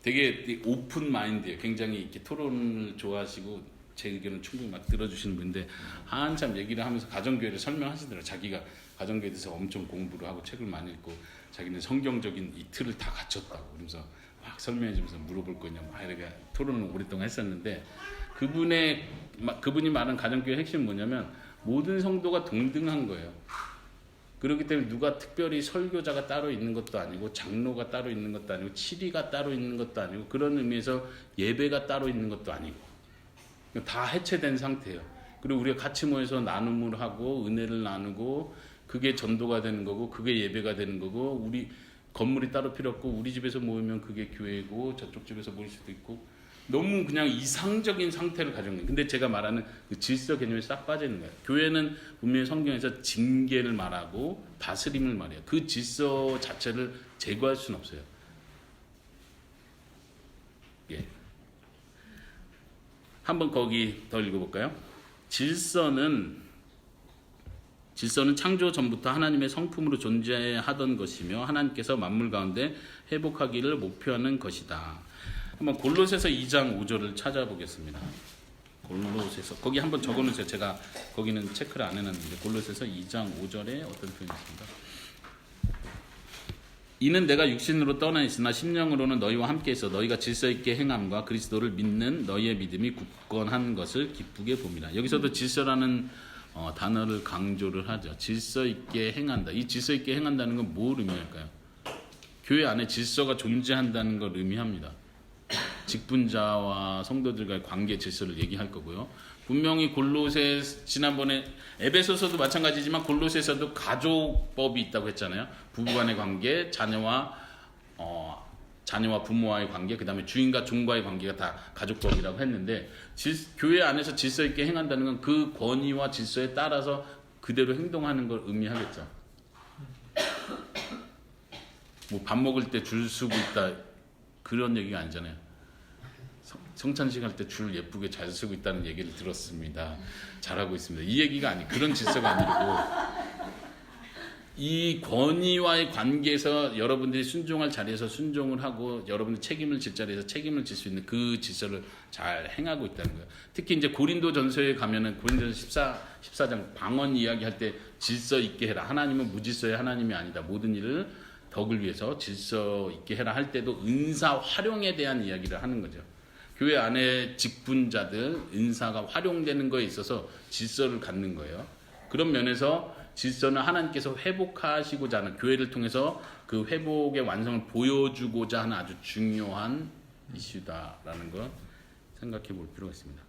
되게 오픈 마인드예요. 굉장히 이렇게 토론을 좋아하시고 제 의견을 충분히 막 들어주시는 분인데 한참 얘기를 하면서 가정교회를 설명하시더라고요. 자기가 가정교회에 대해서 엄청 공부를 하고 책을 많이 읽고 자기는 성경적인 이 틀을 다 갖췄다고 그러면서 막 설명해 주면서 물어볼 거냐 막 이렇게 토론을 오랫동안 했었는데 그분이 말한 가정교회 핵심은 뭐냐면 모든 성도가 동등한 거예요. 그렇기 때문에 누가 특별히 설교자가 따로 있는 것도 아니고 장로가 따로 있는 것도 아니고 치리가 따로 있는 것도 아니고 그런 의미에서 예배가 따로 있는 것도 아니고 다 해체된 상태예요. 그리고 우리가 같이 모여서 나눔을 하고 은혜를 나누고 그게 전도가 되는 거고 그게 예배가 되는 거고 우리 건물이 따로 필요 없고 우리 집에서 모이면 그게 교회고 저쪽 집에서 모일 수도 있고 너무 그냥 이상적인 상태를 가진 거예요. 근데 제가 말하는 그 질서 개념이 싹 빠지는 거예요. 교회는 분명히 성경에서 징계를 말하고 다스림을 말해요. 그 질서 자체를 제거할 수는 없어요. 예. 한번 거기 더 읽어볼까요? 질서는 창조 전부터 하나님의 성품으로 존재하던 것이며 하나님께서 만물 가운데 회복하기를 목표하는 것이다. 한번 골로새서 2장 5절을 찾아보겠습니다. 골로새서 거기 한번 적어놓으세요. 제가 거기는 체크를 안 해놨는데 골로새서 2장 5절에 어떤 표현이 있습니다. 이는 내가 육신으로 떠나 있으나 심령으로는 너희와 함께 있어 너희가 질서 있게 행함과 그리스도를 믿는 너희의 믿음이 굳건한 것을 기쁘게 봅니다. 여기서도 질서라는 단어를 강조를 하죠. 질서 있게 행한다. 이 질서 있게 행한다는 건 뭘 의미할까요? 교회 안에 질서가 존재한다는 걸 의미합니다. 직분자와 성도들과의 관계 질서를 얘기할 거고요. 분명히 골로새 지난번에 에베소서도 마찬가지지만 골로새서도 가족법이 있다고 했잖아요. 부부간의 관계, 자녀와 부모와의 관계, 그 다음에 주인과 종과의 관계가 다 가족법이라고 했는데 교회 안에서 질서 있게 행한다는 건 그 권위와 질서에 따라서 그대로 행동하는 걸 의미하겠죠. 뭐 밥 먹을 때 줄 서고 있다 그런 얘기가 아니잖아요. 성찬식 할 때 줄 예쁘게 잘 서고 있다는 얘기를 들었습니다. 잘하고 있습니다. 이 얘기가 아니 그런 질서가 아니고 이 권위와의 관계에서 여러분들이 순종할 자리에서 순종을 하고 여러분들 책임을 질 자리에서 책임을 질 수 있는 그 질서를 잘 행하고 있다는 거예요. 특히 이제 고린도전서에 가면은 고린도전서 14장 방언 이야기할 때 질서 있게 해라. 하나님은 무질서의 하나님이 아니다. 모든 일을 덕을 위해서 질서 있게 해라 할 때도 은사 활용에 대한 이야기를 하는 거죠. 교회 안에 직분자들 은사가 활용되는 거에 있어서 질서를 갖는 거예요. 그런 면에서 질서는 하나님께서 회복하시고자 하는 교회를 통해서 그 회복의 완성을 보여주고자 하는 아주 중요한 이슈다라는 걸 생각해 볼 필요가 있습니다.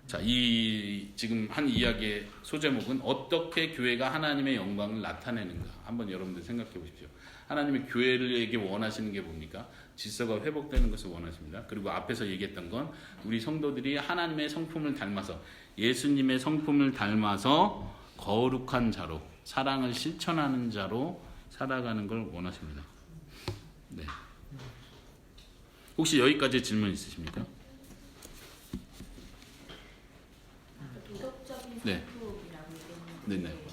자, 이 지금 한 이야기의 소제목은 어떻게 교회가 하나님의 영광을 나타내는가 한번 여러분들 생각해 보십시오. 하나님의 교회에게 원하시는 게 뭡니까? 질서가 회복되는 것을 원하십니다. 그리고 앞에서 얘기했던 건 우리 성도들이 하나님의 성품을 닮아서 예수님의 성품을 닮아서 거룩한 자로 사랑을 실천하는 자로 살아가는 걸 원하십니다. 네. 혹시 여기까지 질문 있으십니까? 도덕적인 네. 성품이라고 얘기했는데 네네.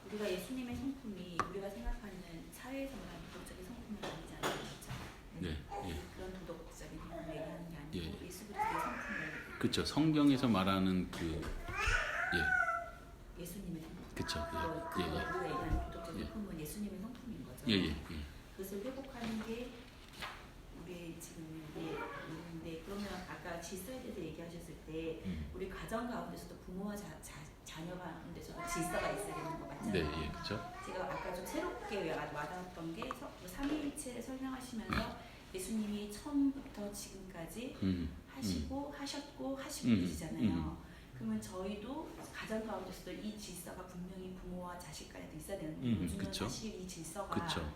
우리가 예수님의 성품이 우리가 생각하는 사회에서 말하는 도덕적인 성품은 아니지 않습니까? 네. 예. 그런 도덕적인 성품을 얘기하는 게 아니고 예. 예수 그리스도의 성품을 그렇죠. 성경에서 말하는 그 예수님의 성품. 그쵸. 예. 예. 우리가 얘기하는 도덕적인 예. 성품은 예수님의 성품인 거죠. 예. 그것을 회복하는 게 우리 지금 있는데 그러면 아까 질서에 대해서 얘기하셨을 때 우리 가정 가운데서도 부모와 자녀 가운데서도 질서가 있어야 되는 거 맞잖아요. 네. 예. 그렇죠. 제가 아까 좀 새롭게 와닿았던 게 삼위일체를 설명하시면서 예수님이 처음부터 지금까지 하시고 하셨고 하시고 계시잖아요. 그러면 저희도 가정 가운데서도 이 질서가 분명히 부모와 자식 간에도 있어야 되는데 요즘은 그쵸. 사실 이 질서가 그쵸.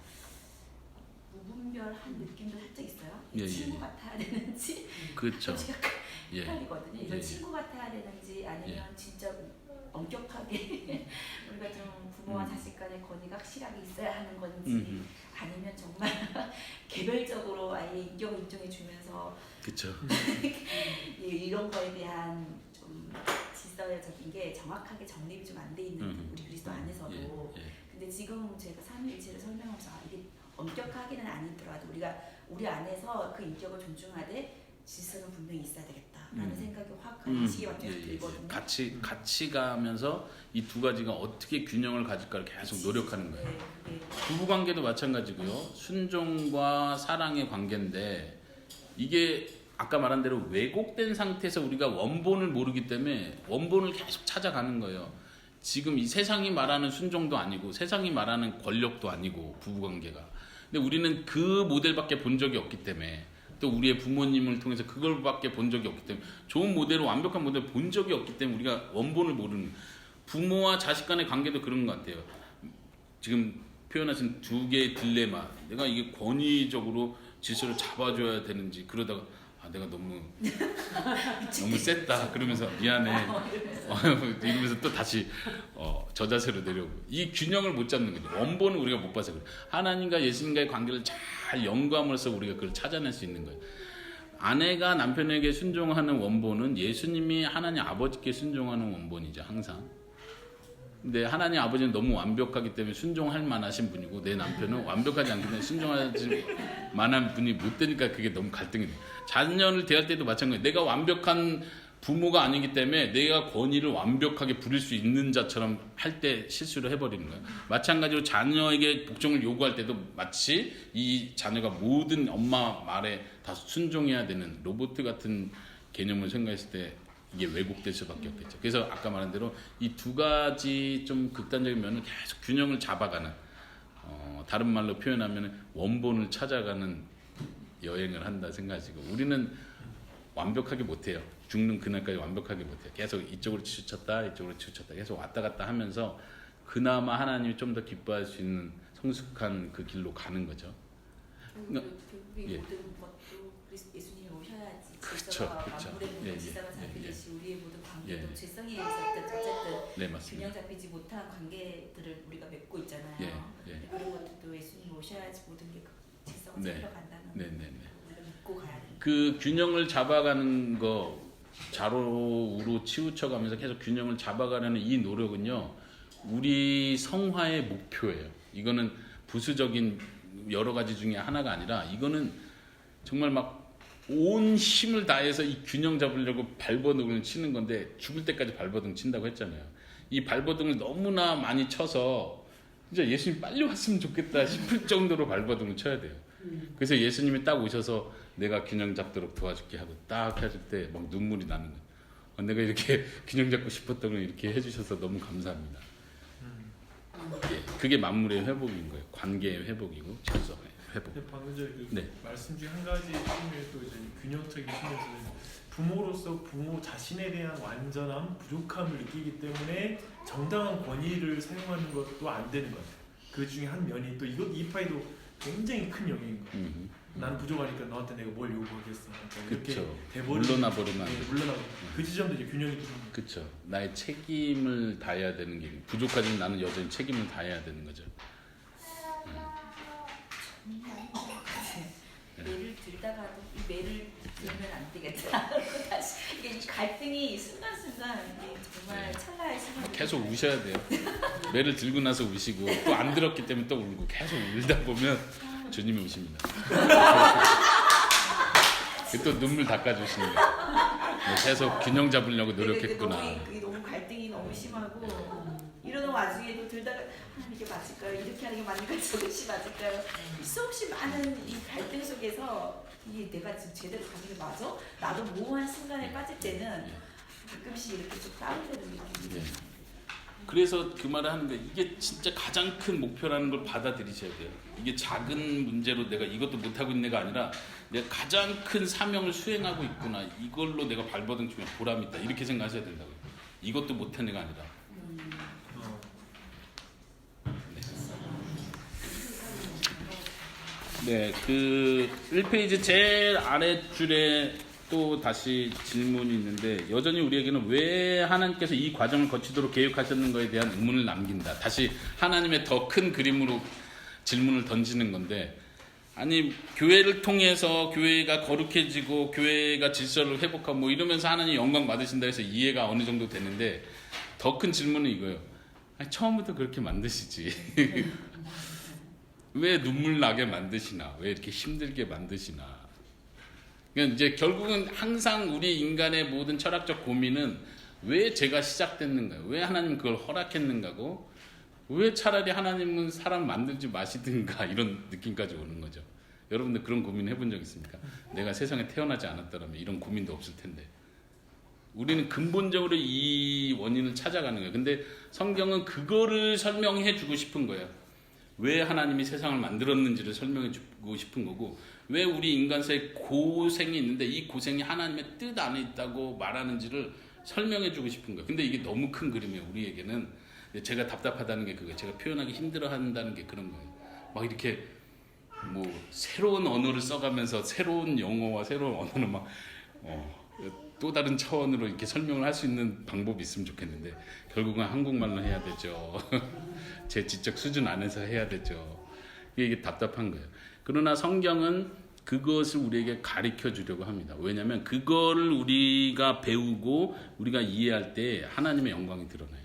무분별한 느낌도 살짝 있어요. 예, 친구 예. 같아야 되는지 그렇죠. 약간 예. 헷갈리거든요. 이거 예. 친구 같아야 되는지 아니면 진짜 엄격하게 우리가 좀 부모와 자식 간의 권위가 확실하게 있어야 하는 건지 아니면 정말 개별적으로 아예 인정해 주면서 그렇죠. 이런 거에 대한 좀 질서적인 게 정확하게 정립이 좀 안 돼 있는 우리 그리스도 안에서도. 예. 근데 지금 제가 삼위일체를 설명하면서 이게 엄격하게는 아니더라도 우리가 우리 안에서 그 인격을 존중하되 질서는 분명히 있어야 되겠다라는 생각이 확 반시계밖에 예, 예. 들거든요. 같이 가면서 이 두 가지가 어떻게 균형을 가질까를 계속 노력하는 거예요. 네, 부부 관계도 마찬가지고요. 순종과 사랑의 관계인데 이게 아까 말한 대로 왜곡된 상태에서 우리가 원본을 모르기 때문에 원본을 계속 찾아가는 거예요. 지금 이 세상이 말하는 순종도 아니고 세상이 말하는 권력도 아니고 부부 관계가. 근데 우리는 그 모델밖에 본 적이 없기 때문에 또 우리의 부모님을 통해서 그걸밖에 본 적이 없기 때문에 좋은 모델로 완벽한 모델을 본 적이 없기 때문에 우리가 원본을 모르는 거예요. 부모와 자식 간의 관계도 그런 것 같아요. 지금 표현하신 두 개의 딜레마. 내가 이게 권위적으로 질서를 잡아줘야 되는지 그러다가 내가 너무 셌다 그러면서 미안해 이러면서 또 다시 저 자세로 내려오고 이 균형을 못 잡는 거죠. 원본을 우리가 못 봐서 그래. 하나님과 예수님과의 관계를 잘 연구함으로써 우리가 그걸 찾아낼 수 있는 거예요. 아내가 남편에게 순종하는 원본은 예수님이 하나님 아버지께 순종하는 원본이죠. 항상. 근데 하나님 아버지는 너무 완벽하기 때문에 순종할 만하신 분이고 내 남편은 완벽하지 않기 때문에 순종하지 만한 분이 못 되니까 그게 너무 갈등이 돼요. 자녀를 대할 때도 마찬가지예요. 내가 완벽한 부모가 아니기 때문에 내가 권위를 완벽하게 부릴 수 있는 자처럼 할 때 실수를 해버리는 거예요. 마찬가지로 자녀에게 복종을 요구할 때도 마치 이 자녀가 모든 엄마 말에 다 순종해야 되는 로봇 같은 개념을 생각했을 때 이게 왜곡될 수밖에 없겠죠. 그래서 아까 말한 대로 이 두 가지 좀 극단적인 면을 계속 균형을 잡아가는 다른 말로 표현하면 원본을 찾아가는 여행을 한다 생각하시고 우리는 완벽하게 못해요. 죽는 그날까지 완벽하게 못해요. 계속 이쪽으로 치우쳤다 이쪽으로 치우쳤다 계속 왔다 갔다 하면서 그나마 하나님이 좀 더 기뻐할 수 있는 성숙한 그 길로 가는 거죠. 결국에 예. 모든 것도 예수님이 오셔야지 그쵸, 질서가 그쵸. 마무리되고 예, 예, 질서가 예, 잡히듯이 우리의 모든 관계도 예. 죄성에 의해서 어쨌든 네 맞습니다. 균형 잡히지 못한 관계들을 우리가 맺고 있잖아요. 예, 예. 근데 그런 것도 예수님 오셔야지 모든 게 질서가 네. 잡혀간다는 네네네. 우리가 믿고 가야 돼요. 그 균형을 잡아가는 거 좌로 우로 치우쳐가면서 계속 균형을 잡아가려는 이 노력은요 우리 성화의 목표예요. 이거는 부수적인 여러 가지 중에 하나가 아니라 이거는 정말 막 온 힘을 다해서 이 균형 잡으려고 발버둥을 치는 건데 죽을 때까지 발버둥 친다고 했잖아요. 이 발버둥을 너무나 많이 쳐서 진짜 예수님 빨리 왔으면 좋겠다 싶을 정도로 발버둥을 쳐야 돼요. 그래서 예수님이 딱 오셔서 내가 균형 잡도록 도와줄게 하고 딱 해줄 때 막 눈물이 나는 거예요. 내가 이렇게 균형 잡고 싶었던 걸 이렇게 해주셔서 너무 감사합니다. 예, 그게 만물의 회복인 거예요. 관계의 회복이고 질서의 회복. 근데 방금 전에 그 네. 말씀 중에 한 가지 측면에 또 이제 균형적인 측면에서는 부모로서 부모 자신에 대한 완전함, 부족함을 느끼기 때문에 정당한 권위를 사용하는 것도 안 되는 것 같아요. 그 중에 한 면이 또 이 파이도 굉장히 큰 영역인 거예요. 난 부족하니까 너한테 내가 뭘 요구하겠어. 그러니까 이렇게 그쵸. 돼버리는 물러나 버리면 네, 물러나고 그 지점도 이제 균형이 좀 그렇죠. 나의 책임을 다해야 되는 게 부족하지만 나는 여전히 책임을 다해야 되는 거죠. 매를 들다가도 이 매를 들면 안 되겠다. 다시 이게 이 갈등이 순간순간 이게 정말 찰나의 순간. 계속 우셔야 돼요. 매를 들고 나서 우시고 또 안 들었기 때문에 또 울고 계속 울다 보면 주님이 우십니다. 또 눈물 닦아주시는 거예요. 계속 균형 잡으려고 노력했구나. 그게 너무 갈등이 너무 심하고 이러는 와중에도 들다가 하나님 이게 맞을까요? 이렇게 하는 게 맞을까요? 저것이 맞을까요? 수없이 많은 이 갈등 속에서 이게 내가 지금 제대로 가는 게 맞아? 나도 모호한 순간에 빠질 때는 가끔씩 이렇게 좀 다운되는 느낌이 예. 그래서 그 말을 하는 거예요. 이게 진짜 가장 큰 목표라는 걸 받아들이셔야 돼요. 이게 작은 문제로 내가 이것도 못하고 있는 애가 아니라 내가 가장 큰 사명을 수행하고 있구나. 이걸로 내가 발버둥 치면 보람이 있다. 이렇게 생각하셔야 된다고요. 이것도 못한 애가 아니라. 네, 그 1페이지 제일 아랫줄에 또 다시 질문이 있는데 여전히 우리에게는 왜 하나님께서 이 과정을 거치도록 계획하셨는가에 대한 의문을 남긴다. 다시 하나님의 더 큰 그림으로 질문을 던지는 건데 아니 교회를 통해서 교회가 거룩해지고 교회가 질서를 회복하고 뭐 이러면서 하나님 영광 받으신다 해서 이해가 어느 정도 되는데 더 큰 질문은 이거예요. 아니, 처음부터 그렇게 만드시지. 왜 눈물 나게 만드시나? 왜 이렇게 힘들게 만드시나? 그러니까 이제 결국은 항상 우리 인간의 모든 철학적 고민은 왜 죄가 시작됐는가, 왜 하나님 그걸 허락했는가고, 왜 차라리 하나님은 사람 만들지 마시든가 이런 느낌까지 오는 거죠. 여러분들 그런 고민 해본 적 있습니까? 내가 세상에 태어나지 않았더라면 이런 고민도 없을 텐데. 우리는 근본적으로 이 원인을 찾아가는 거예요. 근데 성경은 그거를 설명해 주고 싶은 거예요. 왜 하나님이 세상을 만들었는지를 설명해 주고 싶은 거고, 왜 우리 인간사에 고생이 있는데 이 고생이 하나님의 뜻 안에 있다고 말하는지를 설명해 주고 싶은 거예요. 근데 이게 너무 큰 그림이에요. 우리에게는. 제가 답답하다는 게 그거예요. 제가 표현하기 힘들어한다는 게 그런 거예요. 막 이렇게 뭐 새로운 언어를 써가면서 새로운 영어와 새로운 언어를 막 또 다른 차원으로 이렇게 설명을 할 수 있는 방법이 있으면 좋겠는데 결국은 한국말로 해야 되죠. 제 지적 수준 안에서 해야 되죠. 이게 답답한 거예요. 그러나 성경은 그것을 우리에게 가르쳐 주려고 합니다. 왜냐하면 그거를 우리가 배우고 우리가 이해할 때 하나님의 영광이 드러나요.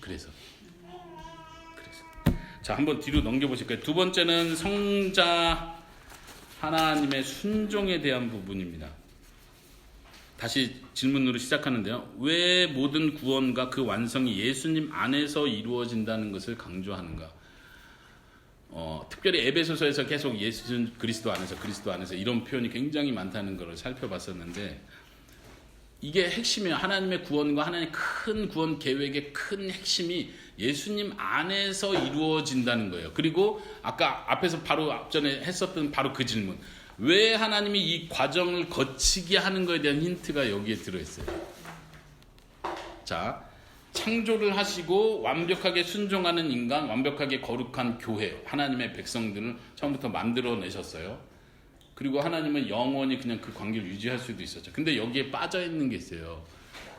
그래서 자, 한번 뒤로 넘겨보실까요? 두 번째는 성자 하나님의 순종에 대한 부분입니다. 다시 질문으로 시작하는데요. 왜 모든 구원과 그 완성이 예수님 안에서 이루어진다는 것을 강조하는가? 특별히 에베소서에서 계속 예수 그리스도 안에서 이런 표현이 굉장히 많다는 것을 살펴봤었는데, 이게 핵심이에요. 하나님의 구원과 하나님의 큰 구원 계획의 큰 핵심이 예수님 안에서 이루어진다는 거예요. 그리고 아까 앞에서 바로 앞전에 했었던 바로 그 질문, 왜 하나님이 이 과정을 거치게 하는 것에 대한 힌트가 여기에 들어있어요. 자, 창조를 하시고 완벽하게 순종하는 인간, 완벽하게 거룩한 교회, 하나님의 백성들을 처음부터 만들어내셨어요. 그리고 하나님은 영원히 그냥 그 관계를 유지할 수도 있었죠. 근데 여기에 빠져있는 게 있어요.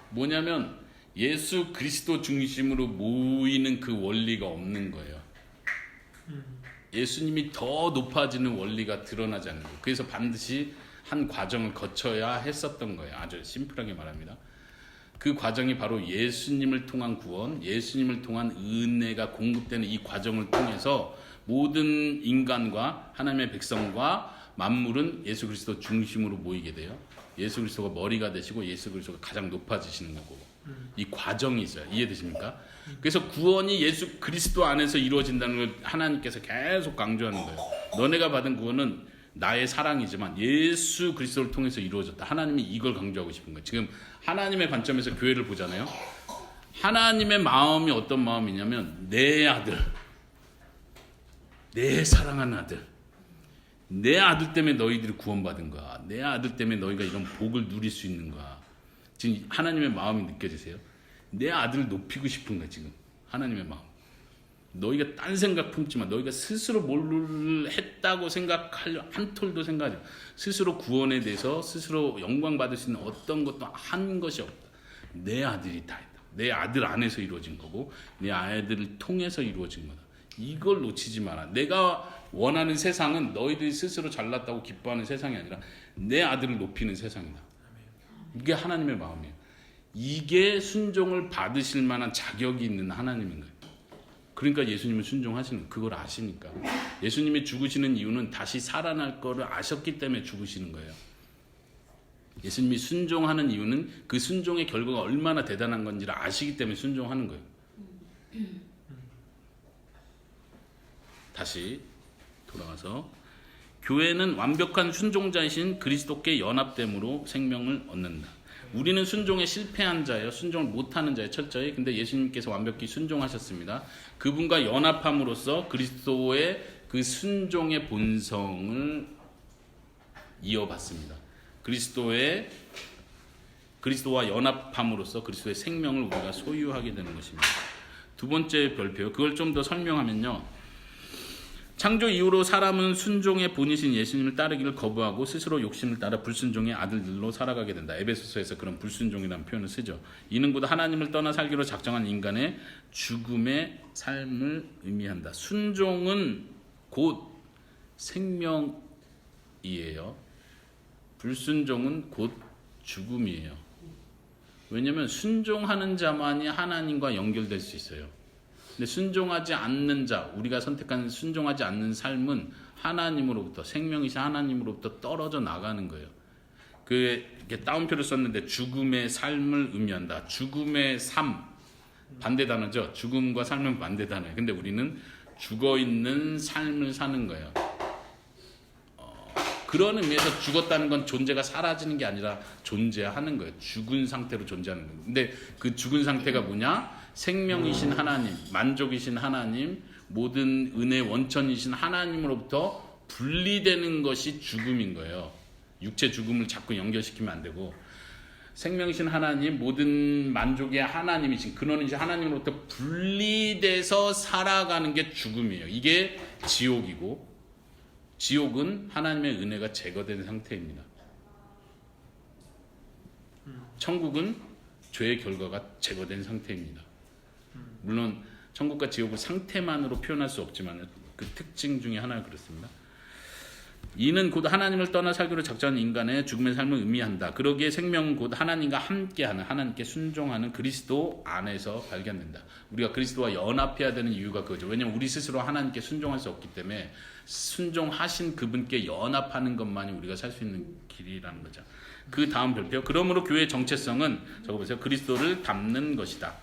뭐냐면 예수 그리스도 중심으로 모이는 그 원리가 없는 거예요. 예수님이 더 높아지는 원리가 드러나지 않는 거예요. 그래서 반드시 한 과정을 거쳐야 했었던 거예요. 아주 심플하게 말합니다. 그 과정이 바로 예수님을 통한 구원, 예수님을 통한 은혜가 공급되는 이 과정을 통해서 모든 인간과 하나님의 백성과 만물은 예수 그리스도 중심으로 모이게 돼요. 예수 그리스도가 머리가 되시고 예수 그리스도가 가장 높아지시는 거고, 이 과정이 있어요. 이해되십니까? 그래서 구원이 예수 그리스도 안에서 이루어진다는 걸 하나님께서 계속 강조하는 거예요. 너네가 받은 구원은 나의 사랑이지만 예수 그리스도를 통해서 이루어졌다. 하나님이 이걸 강조하고 싶은 거예요. 지금 하나님의 관점에서 교회를 보잖아요. 하나님의 마음이 어떤 마음이냐면, 내 아들, 내 사랑하는 아들, 내 아들 때문에 너희들이 구원받은 거야. 내 아들 때문에 너희가 이런 복을 누릴 수 있는 거야. 지금 하나님의 마음이 느껴지세요? 내 아들을 높이고 싶은 거야. 지금 하나님의 마음. 너희가 딴 생각 품지 마. 너희가 스스로 뭘 했다고 생각하려 한 톨도 생각하지 마. 스스로 구원에 대해서 스스로 영광 받을 수 있는 어떤 것도 한 것이 없다. 내 아들이 다 했다. 내 아들 안에서 이루어진 거고 내 아들을 통해서 이루어진 거다. 이걸 놓치지 마라. 내가 원하는 세상은 너희들이 스스로 잘났다고 기뻐하는 세상이 아니라 내 아들을 높이는 세상이다. 이게 하나님의 마음이에요. 이게 순종을 받으실 만한 자격이 있는 하나님인 거예요. 그러니까 예수님은 순종하시는, 그걸 아시니까. 예수님이 죽으시는 이유는 다시 살아날 거를 아셨기 때문에 죽으시는 거예요. 예수님이 순종하는 이유는 그 순종의 결과가 얼마나 대단한 건지를 아시기 때문에 순종하는 거예요. 다시 돌아가서, 교회는 완벽한 순종자이신 그리스도께 연합됨으로 생명을 얻는다. 우리는 순종에 실패한 자예요. 순종을 못하는 자예요. 철저히. 근데 예수님께서 완벽히 순종하셨습니다. 그분과 연합함으로써 그리스도의 그 순종의 본성을 이어받습니다. 그리스도와 연합함으로써 그리스도의 생명을 우리가 소유하게 되는 것입니다. 두 번째 별표, 그걸 좀 더 설명하면요. 창조 이후로 사람은 순종의 본이신 예수님을 따르기를 거부하고 스스로 욕심을 따라 불순종의 아들들로 살아가게 된다. 에베소서에서 그런 불순종이라는 표현을 쓰죠. 이는 곧 하나님을 떠나 살기로 작정한 인간의 죽음의 삶을 의미한다. 순종은 곧 생명이에요. 불순종은 곧 죽음이에요. 왜냐하면 순종하는 자만이 하나님과 연결될 수 있어요. 근데 순종하지 않는 자, 우리가 선택한 순종하지 않는 삶은 하나님으로부터, 생명이신 하나님으로부터 떨어져 나가는 거예요. 이렇게 따옴표를 썼는데 죽음의 삶을 의미한다. 죽음의 삶, 반대 단어죠. 죽음과 삶은 반대 단어예요. 근데 우리는 죽어 있는 삶을 사는 거예요. 그런 의미에서 죽었다는 건 존재가 사라지는 게 아니라 존재하는 거예요. 죽은 상태로 존재하는 거예요. 근데 그 죽은 상태가 뭐냐? 생명이신 하나님, 만족이신 하나님, 모든 은혜 원천이신 하나님으로부터 분리되는 것이 죽음인 거예요. 육체 죽음을 자꾸 연결시키면 안 되고, 생명이신 하나님, 모든 만족의 하나님이신 근원이신 하나님으로부터 분리돼서 살아가는 게 죽음이에요. 이게 지옥이고, 지옥은 하나님의 은혜가 제거된 상태입니다. 천국은 죄의 결과가 제거된 상태입니다. 물론 천국과 지옥을 상태만으로 표현할 수 없지만 그 특징 중에 하나가 그렇습니다. 이는 곧 하나님을 떠나 살기로 작정한 인간의 죽음의 삶을 의미한다. 그러기에 생명은 곧 하나님과 함께하는, 하나님께 순종하는 그리스도 안에서 발견된다. 우리가 그리스도와 연합해야 되는 이유가 그거죠. 왜냐하면 우리 스스로 하나님께 순종할 수 없기 때문에 순종하신 그분께 연합하는 것만이 우리가 살 수 있는 길이라는 거죠. 그 다음 별표. 그러므로 교회의 정체성은 적어보세요. 그리스도를 닮는 것이다.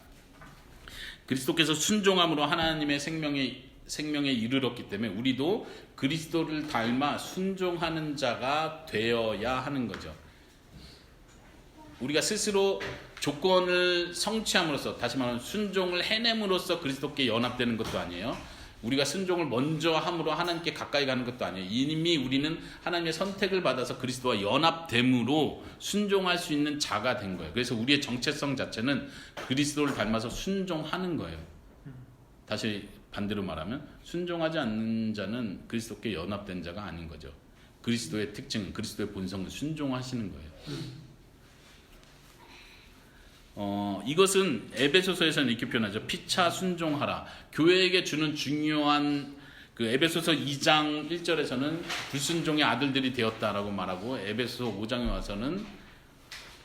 그리스도께서 순종함으로 하나님의 생명에 이르렀기 때문에 우리도 그리스도를 닮아 순종하는 자가 되어야 하는 거죠. 우리가 스스로 조건을 성취함으로써, 다시 말하면 순종을 해냄으로써 그리스도께 연합되는 것도 아니에요. 우리가 순종을 먼저 함으로 하나님께 가까이 가는 것도 아니에요. 이미 우리는 하나님의 선택을 받아서 그리스도와 연합됨으로 순종할 수 있는 자가 된 거예요. 그래서 우리의 정체성 자체는 그리스도를 닮아서 순종하는 거예요. 다시 반대로 말하면 순종하지 않는 자는 그리스도께 연합된 자가 아닌 거죠. 그리스도의 특징은, 그리스도의 본성은 순종하시는 거예요. 이것은 에베소서에서는 이렇게 표현하죠. 피차 순종하라. 교회에게 주는 중요한 그 에베소서 2장 1절에서는 불순종의 아들들이 되었다라고 말하고, 에베소서 5장에 와서는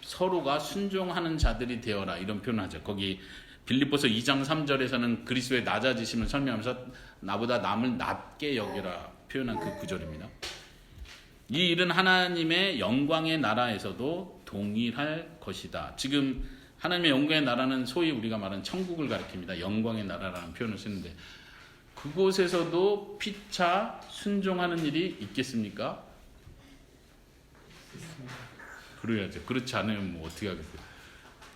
서로가 순종하는 자들이 되어라 이런 표현을 하죠. 거기 빌립보서 2장 3절에서는 그리스도의 낮아지심을 설명하면서 나보다 남을 낮게 여기라 표현한 그 구절입니다. 이 일은 하나님의 영광의 나라에서도 동일할 것이다. 지금 하나님의 영광의 나라는 소위 우리가 말하는 천국을 가리킵니다. 영광의 나라라는 표현을 쓰는데, 그곳에서도 피차 순종하는 일이 있겠습니까? 그래야죠. 그렇지 않으면 뭐 어떻게 하겠어요.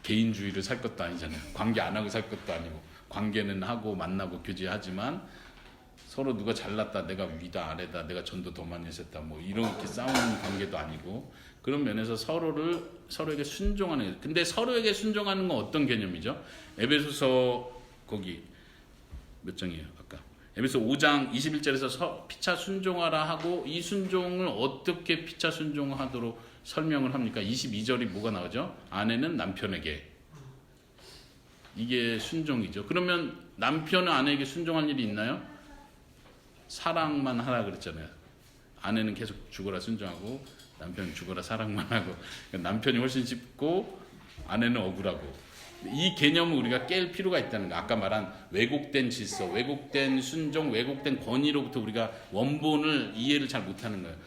개인주의를 살 것도 아니잖아요. 관계 안 하고 살 것도 아니고, 관계는 하고 만나고 교제하지만 서로 누가 잘났다, 내가 위다 아래다, 내가 전도 더 많이 했었다, 뭐 이렇게 싸우는 관계도 아니고, 그런 면에서 서로에게 순종하는 거예요. 근데 서로에게 순종하는 건 어떤 개념이죠? 에베소서 거기 몇 장이에요? 아까 에베소 5장 21절에서 피차 순종하라 하고, 이 순종을 어떻게 피차 순종하도록 설명을 합니까? 22절이 뭐가 나오죠? 아내는 남편에게. 이게 순종이죠. 그러면 남편은 아내에게 순종할 일이 있나요? 사랑만 하라 그랬잖아요. 아내는 계속 죽어라 순종하고 남편은 죽어라 사랑만 하고, 남편이 훨씬 쉽고 아내는 억울하고, 이 개념을 우리가 깰 필요가 있다는 거. 아까 말한 왜곡된 질서, 왜곡된 순종, 왜곡된 권위로부터 우리가 원본을 이해를 잘 못하는 거예요.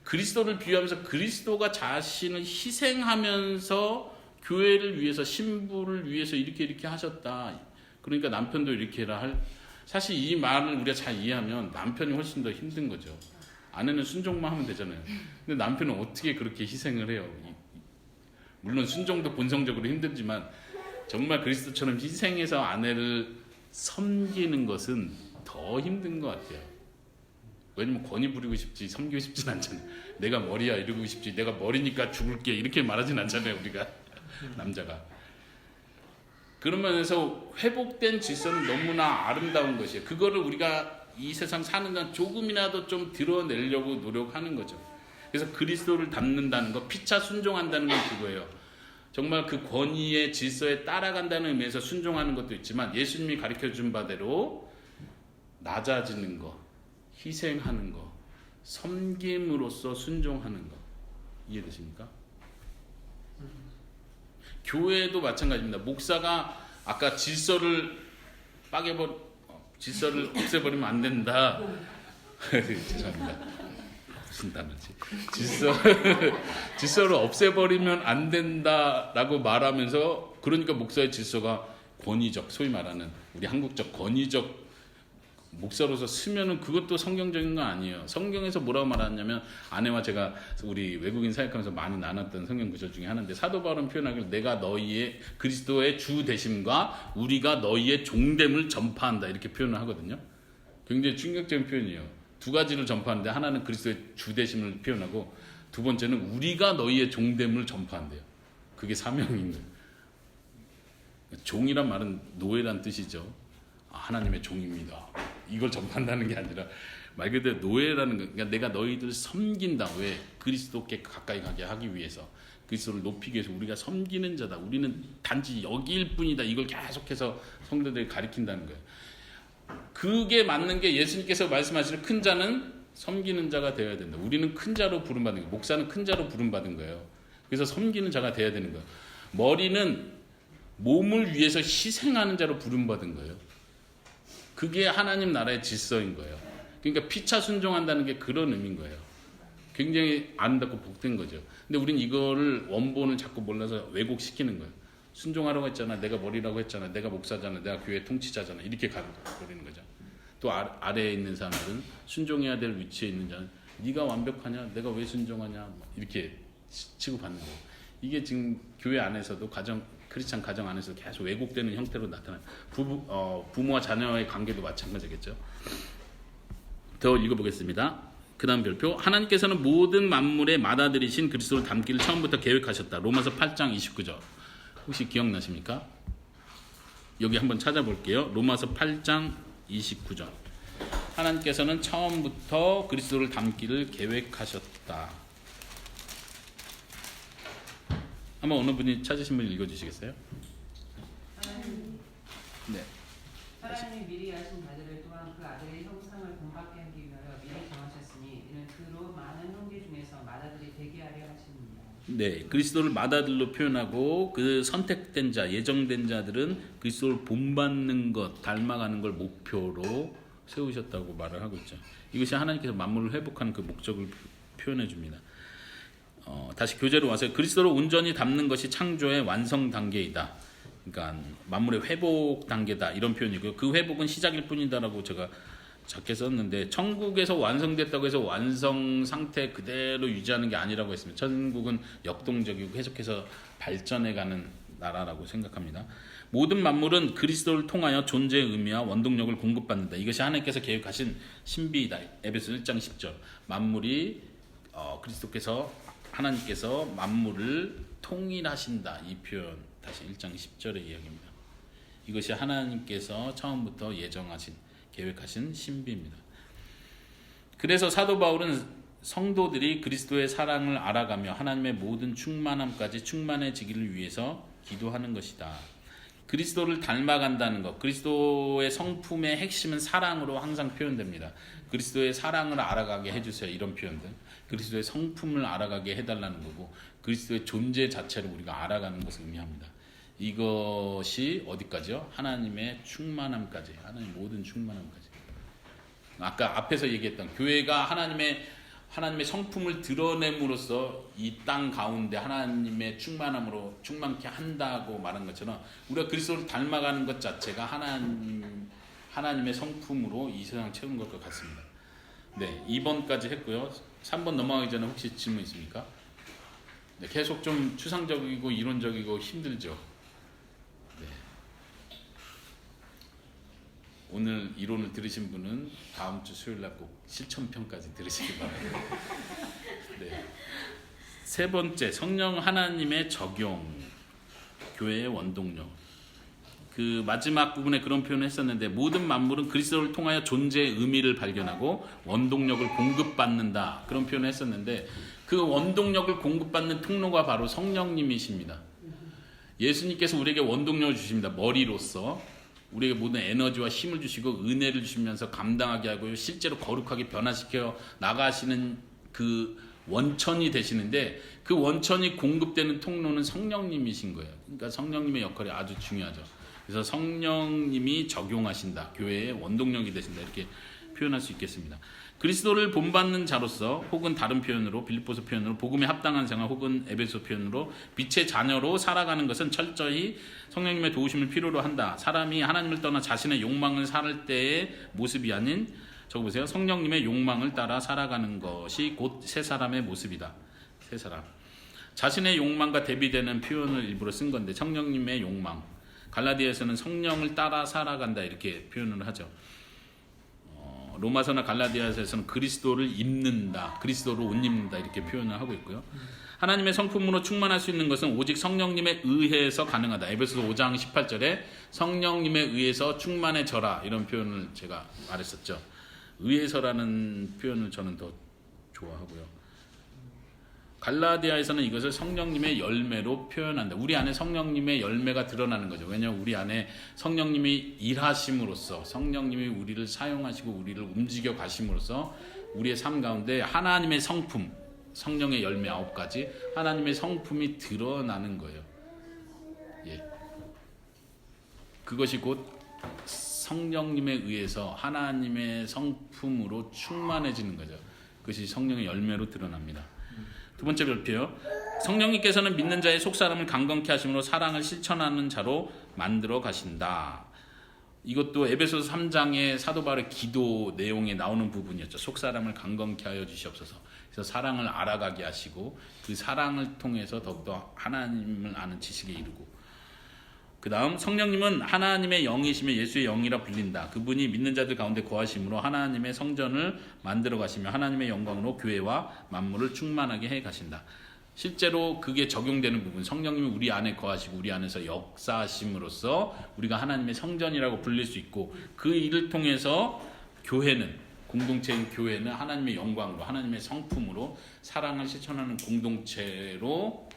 그리스도를 비유하면서 그리스도가 자신을 희생하면서 교회를 위해서, 신부를 위해서 이렇게 하셨다. 그러니까 남편도 이렇게 해라. 사실 이 말을 우리가 잘 이해하면 남편이 훨씬 더 힘든 거죠. 아내는 순종만 하면 되잖아요. 근데 남편은 어떻게 그렇게 희생을 해요? 물론 순종도 본성적으로 힘들지만 정말 그리스도처럼 희생해서 아내를 섬기는 것은 더 힘든 것 같아요. 왜냐면 권위 부리고 싶지 섬기고 싶진 않잖아요. 내가 머리야 이러고 싶지, 내가 머리니까 죽을게 이렇게 말하진 않잖아요, 우리가. 남자가. 그런 면에서 회복된 질서는 너무나 아름다운 것이에요. 그거를 우리가 이 세상 사는 건 조금이라도 좀 드러내려고 노력하는 거죠. 그래서 그리스도를 닮는다는 거, 피차 순종한다는 건 그거예요. 정말 그 권위의 질서에 따라간다는 의미에서 순종하는 것도 있지만, 예수님이 가르쳐준 바대로 낮아지는 거, 희생하는 거, 섬김으로써 순종하는 거. 이해되십니까? 교회도 마찬가지입니다. 목사가 아까 질서를 질서를 없애버리면 안 된다. 죄송합니다. 무슨 단어지? 질서를 없애버리면 안 된다라고 말하면서 그러니까 목사의 질서가 권위적, 소위 말하는 우리 한국적 권위적 목사로서 쓰면은 그것도 성경적인 건 아니에요. 성경에서 뭐라고 말하냐면 아내와 제가 우리 외국인 사역하면서 많이 나눴던 성경 구절 중에 하나인데 사도 바울은 표현하기를 내가 너희의 그리스도의 주 되심과 우리가 너희의 종됨을 전파한다 이렇게 표현을 하거든요. 굉장히 충격적인 표현이에요. 두 가지를 전파하는데 하나는 그리스도의 주 되심을 표현하고 두 번째는 우리가 너희의 종됨을 전파한대요. 그게 사명인 거예요. 종이란 말은 노예란 뜻이죠. 하나님의 종입니다. 이걸 전파한다는 게 아니라 말 그대로 노예라는 거. 그러니까 내가 너희들 섬긴다. 왜? 그리스도께 가까이 가게 하기 위해서. 그리스도를 높이기 위해서 우리가 섬기는 자다. 우리는 단지 여기일 뿐이다. 이걸 계속해서 성도들이 가리킨다는 거예요. 그게 맞는 게 예수님께서 말씀하시는 큰 자는 섬기는 자가 되어야 된다. 우리는 큰 자로 부름받은 거예요. 목사는 큰 자로 부름받은 거예요. 그래서 섬기는 자가 되어야 되는 거예요. 머리는 몸을 위해서 희생하는 자로 부름받은 거예요. 그게 하나님 나라의 질서인 거예요. 그러니까 피차 순종한다는 게 그런 의미인 거예요. 굉장히 아름답고 복된 거죠. 근데 우린 이거를 원본을 자꾸 몰라서 왜곡시키는 거예요. 순종하라고 했잖아. 내가 머리라고 했잖아. 내가 목사잖아. 내가 교회 통치자잖아. 이렇게 가버리는 거죠. 또 아래에 있는 사람들은 순종해야 될 위치에 있는 자는 네가 완벽하냐? 내가 왜 순종하냐? 이렇게 취급받는 거예요. 이게 지금 교회 안에서도 크리스찬 가정 안에서 계속 왜곡되는 형태로 나타나요. 부모와 자녀의 관계도 마찬가지겠죠. 더 읽어보겠습니다. 그 다음 별표. 하나님께서는 모든 만물에 맏아들이신 그리스도를 담기를 처음부터 계획하셨다. 로마서 8장 29절. 혹시 기억나십니까? 여기 한번 찾아볼게요. 로마서 8장 29절. 하나님께서는 처음부터 그리스도를 담기를 계획하셨다. 한번 어느 분이 찾으신 분 읽어주시겠어요? 네. 하나님이 미리 하신 바들을 또한 그 아들의 형상을 본받게 하기 위하여 미리 정하셨으니 이는 그로 많은 형제 중에서 맏아들이 되게 하려 하십니다. 네, 그리스도를 맏아들로 표현하고 그 선택된 자, 예정된 자들은 그리스도를 본받는 것, 닮아가는 걸 목표로 세우셨다고 말을 하고 있죠. 이것이 하나님께서 만물을 회복하는 그 목적을 표현해 줍니다. 다시 교재로 와서 그리스도를 온전히 담는 것이 창조의 완성 단계이다. 그러니까 만물의 회복 단계다 이런 표현이고요. 그 회복은 시작일 뿐이다라고 제가 작게 썼는데 천국에서 완성됐다고 해서 완성 상태 그대로 유지하는 게 아니라고 했습니다. 천국은 역동적이고 계속해서 발전해가는 나라라고 생각합니다. 모든 만물은 그리스도를 통하여 존재의 의미와 원동력을 공급받는다. 이것이 하나님께서 계획하신 신비이다. 에베소 1장 10절. 만물이 하나님께서 만물을 통일하신다. 이 표현 다시 1장 10절의 이야기입니다. 이것이 하나님께서 처음부터 예정하신 계획하신 신비입니다. 그래서 사도 바울은 성도들이 그리스도의 사랑을 알아가며 하나님의 모든 충만함까지 충만해지기를 위해서 기도하는 것이다. 그리스도를 닮아간다는 것, 그리스도의 성품의 핵심은 사랑으로 항상 표현됩니다. 그리스도의 사랑을 알아가게 해주세요. 이런 표현들. 그리스도의 성품을 알아가게 해달라는 거고 그리스도의 존재 자체를 우리가 알아가는 것을 의미합니다. 이것이 어디까지요? 하나님의 충만함까지, 하나님의 모든 충만함까지. 아까 앞에서 얘기했던 교회가 하나님의 성품을 드러냄으로써 이 땅 가운데 하나님의 충만함으로 충만케 한다고 말한 것처럼 우리가 그리스도를 닮아가는 것 자체가 하나님의 성품으로 이 세상 채우는 것과 같습니다. 네, 2번까지 했고요. 3번 넘어가기 전에 혹시 질문 있습니까? 네, 계속 좀 추상적이고 이론적이고 힘들죠. 네. 오늘 이론을 들으신 분은 다음 주 수요일 날 꼭 실천편까지 들으시기 바랍니다. 네. 세 번째, 성령 하나님의 적용, 교회의 원동력. 그 마지막 부분에 그런 표현을 했었는데 모든 만물은 그리스도를 통하여 존재의 의미를 발견하고 원동력을 공급받는다. 그런 표현을 했었는데 그 원동력을 공급받는 통로가 바로 성령님이십니다. 예수님께서 우리에게 원동력을 주십니다. 머리로서 우리에게 모든 에너지와 힘을 주시고 은혜를 주시면서 감당하게 하고 실제로 거룩하게 변화시켜 나가시는 그 원천이 되시는데 그 원천이 공급되는 통로는 성령님이신 거예요. 그러니까 성령님의 역할이 아주 중요하죠. 그래서 성령님이 적용하신다. 교회의 원동력이 되신다. 이렇게 표현할 수 있겠습니다. 그리스도를 본받는 자로서 혹은 다른 표현으로 빌립보서 표현으로 복음에 합당한 생활 혹은 에베소 표현으로 빛의 자녀로 살아가는 것은 철저히 성령님의 도우심을 필요로 한다. 사람이 하나님을 떠나 자신의 욕망을 살 때의 모습이 아닌 적어보세요. 성령님의 욕망을 따라 살아가는 것이 곧 새 사람의 모습이다. 새 사람. 자신의 욕망과 대비되는 표현을 일부러 쓴 건데 성령님의 욕망. 갈라디아에서는 성령을 따라 살아간다 이렇게 표현을 하죠. 로마서나 갈라디아서에서는 그리스도를 입는다, 그리스도로 옷 입는다 이렇게 표현을 하고 있고요. 하나님의 성품으로 충만할 수 있는 것은 오직 성령님에 의해서 가능하다. 에베소서 5장 18절에 성령님에 의해서 충만해져라 이런 표현을 제가 말했었죠. 의해서라는 표현을 저는 더 좋아하고요. 갈라디아에서는 이것을 성령님의 열매로 표현한다. 우리 안에 성령님의 열매가 드러나는 거죠. 왜냐하면 우리 안에 성령님이 일하심으로써 성령님이 우리를 사용하시고 우리를 움직여 가심으로써 우리의 삶 가운데 하나님의 성품, 성령의 열매 9가지 하나님의 성품이 드러나는 거예요. 예. 그것이 곧 성령님에 의해서 하나님의 성품으로 충만해지는 거죠. 그것이 성령의 열매로 드러납니다. 두 번째 별표요. 성령님께서는 믿는 자의 속사람을 강건케 하심으로 사랑을 실천하는 자로 만들어 가신다. 이것도 에베소서 3장의 사도 바울의 기도 내용에 나오는 부분이었죠. 속사람을 강건케 하여 주시옵소서. 그래서 사랑을 알아가게 하시고 그 사랑을 통해서 더욱더 하나님을 아는 지식에 이르고, 그 다음 성령님은 하나님의 영이시며 예수의 영이라 불린다. 그분이 믿는 자들 가운데 거하심으로 하나님의 성전을 만들어 가시며 하나님의 영광으로 교회와 만물을 충만하게 해 가신다. 실제로 그게 적용되는 부분, 성령님이 우리 안에 거하시고 우리 안에서 역사하심으로써 우리가 하나님의 성전이라고 불릴 수 있고, 그 일을 통해서 교회는, 공동체인 교회는 하나님의 영광으로 하나님의 성품으로 사랑을 실천하는 공동체로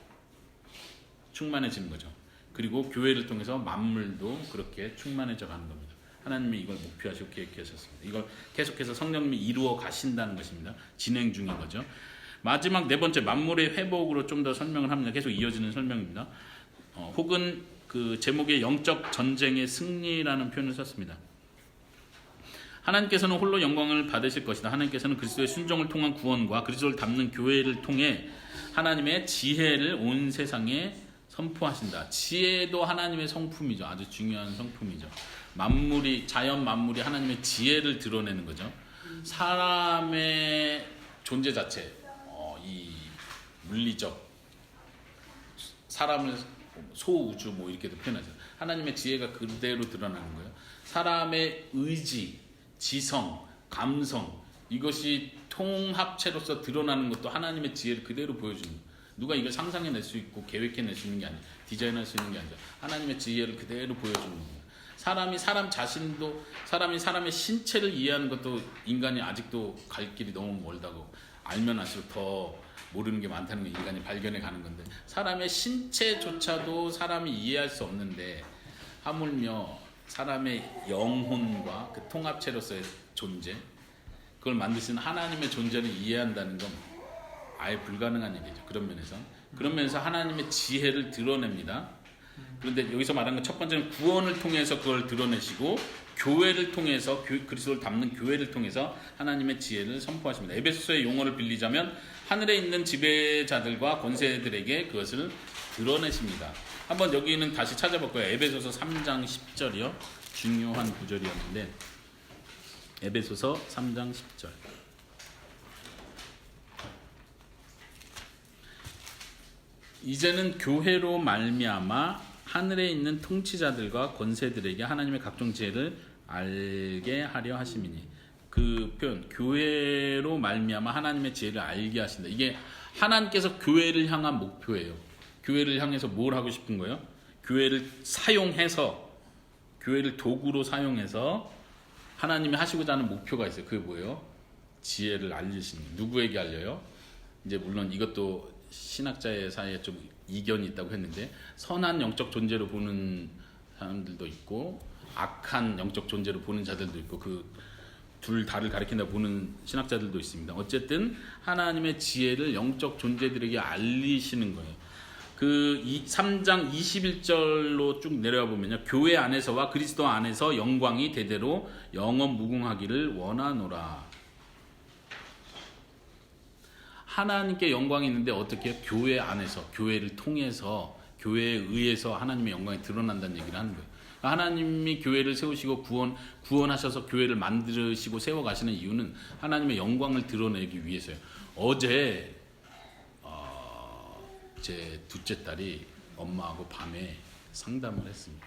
충만해지는 거죠. 그리고 교회를 통해서 만물도 그렇게 충만해져 가는 겁니다. 하나님이 이걸 목표하시고 계획하셨습니다. 이걸 계속해서 성령님이 이루어 가신다는 것입니다. 진행 중인 거죠. 마지막 네 번째, 만물의 회복으로 좀 더 설명을 합니다. 계속 이어지는 설명입니다. 혹은 그 제목의 영적 전쟁의 승리라는 표현을 썼습니다. 하나님께서는 홀로 영광을 받으실 것이다. 하나님께서는 그리스도의 순종을 통한 구원과 그리스도를 담는 교회를 통해 하나님의 지혜를 온 세상에 선포하신다. 지혜도 하나님의 성품이죠. 아주 중요한 성품이죠. 만물이, 자연 만물이 하나님의 지혜를 드러내는 거죠. 사람의 존재 자체, 이 물리적 사람을 소우주 뭐 이렇게도 표현하죠. 하나님의 지혜가 그대로 드러나는 거예요. 사람의 의지, 지성, 감성, 이것이 통합체로서 드러나는 것도 하나님의 지혜를 그대로 보여주는 거예요. 누가 이걸 상상해낼 수 있고 계획해낼 수 있는 게 아니에요. 디자인할 수 있는 게 아니죠. 하나님의 지혜를 그대로 보여주는 거예요. 사람이 사람 자신도, 사람이 사람의 신체를 이해하는 것도 인간이 아직도 갈 길이 너무 멀다고, 알면 알수록 더 모르는 게 많다는 게 인간이 발견해 가는 건데, 사람의 신체조차도 사람이 이해할 수 없는데 하물며 사람의 영혼과 그 통합체로서의 존재, 그걸 만드신 하나님의 존재를 이해한다는 건 아예 불가능한 얘기죠. 그런 면에서 하나님의 지혜를 드러냅니다. 그런데 여기서 말하는 건 첫 번째는 구원을 통해서 그걸 드러내시고, 교회를 통해서, 그리스도를 담는 교회를 통해서 하나님의 지혜를 선포하십니다. 에베소서의 용어를 빌리자면 하늘에 있는 지배자들과 권세들에게 그것을 드러내십니다. 한번 여기는 다시 찾아볼 거예요. 에베소서 3장 10절이요. 중요한 구절이었는데, 에베소서 3장 10절. 이제는 교회로 말미암아 하늘에 있는 통치자들과 권세들에게 하나님의 각종 지혜를 알게 하려 하심이니. 그 표현, 교회로 말미암아 하나님의 지혜를 알게 하신다. 이게 하나님께서 교회를 향한 목표예요. 교회를 향해서 뭘 하고 싶은 거예요? 교회를 사용해서, 교회를 도구로 사용해서 하나님이 하시고자 하는 목표가 있어요. 그게 뭐예요? 지혜를 알리시는. 누구에게 알려요? 이제 물론 이것도 신학자의 사이에 좀 이견이 있다고 했는데, 선한 영적 존재로 보는 사람들도 있고 악한 영적 존재로 보는 자들도 있고, 그 둘 다를 가리킨다 보는 신학자들도 있습니다. 어쨌든 하나님의 지혜를 영적 존재들에게 알리시는 거예요. 그 3장 21절로 쭉 내려와 보면요. 교회 안에서와 그리스도 안에서 영광이 대대로 영원 무궁하기를 원하노라. 하나님께 영광이 있는데 어떻게 해요? 교회 안에서, 교회를 통해서, 교회에 의해서 하나님의 영광이 드러난다는 얘기를 하는 거예요. 하나님이 교회를 세우시고 구원하셔서 교회를 만드시고 세워가시는 이유는 하나님의 영광을 드러내기 위해서요. 어제 제 둘째 딸이 엄마하고 밤에 상담을 했습니다.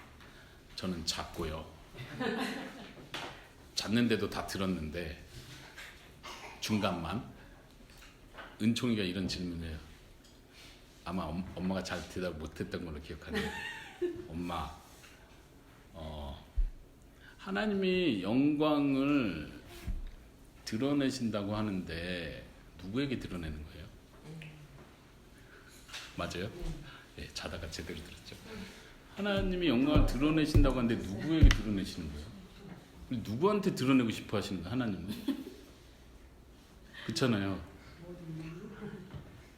저는 잤고요. 잤는데도 다 들었는데 중간만 은총이가 이런 질문을 해요. 아마 엄마가 잘 대답 못했던 걸로 기억하는데 엄마, 하나님이 영광을 드러내신다고 하는데 누구에게 드러내는 거예요? 맞아요? 예, 자다가 제대로 들었죠. 하나님이 영광을 드러내신다고 하는데 누구에게 드러내시는 거예요? 누구한테 드러내고 싶어 하시는 거예요? 하나님은? 그렇잖아요.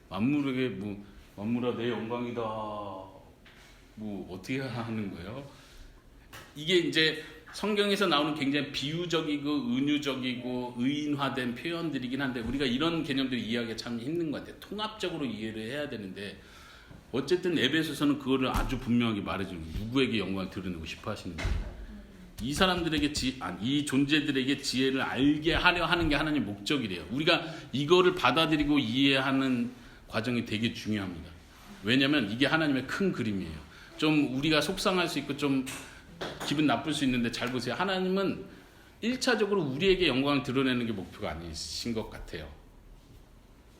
만물에게 뭐 만물아 내 영광이다. 뭐 어떻게 하는 거예요? 이게 이제 성경에서 나오는 굉장히 비유적이고 은유적이고 의인화된 표현들이긴 한데 우리가 이런 개념들을 이해하기가 참 힘든 것 같아요. 통합적으로 이해를 해야 되는데 어쨌든 에베소서는 그거를 아주 분명하게 말해주는 거예요. 누구에게 영광을 드러내고 싶어 하시는 거예요. 이 사람들에게 이 존재들에게 지혜를 알게 하려 하는 게 하나님의 목적이래요. 우리가 이거를 받아들이고 이해하는 과정이 되게 중요합니다. 왜냐하면 이게 하나님의 큰 그림이에요. 좀 우리가 속상할 수 있고 좀 기분 나쁠 수 있는데 잘 보세요. 하나님은 1차적으로 우리에게 영광을 드러내는 게 목표가 아니신 것 같아요.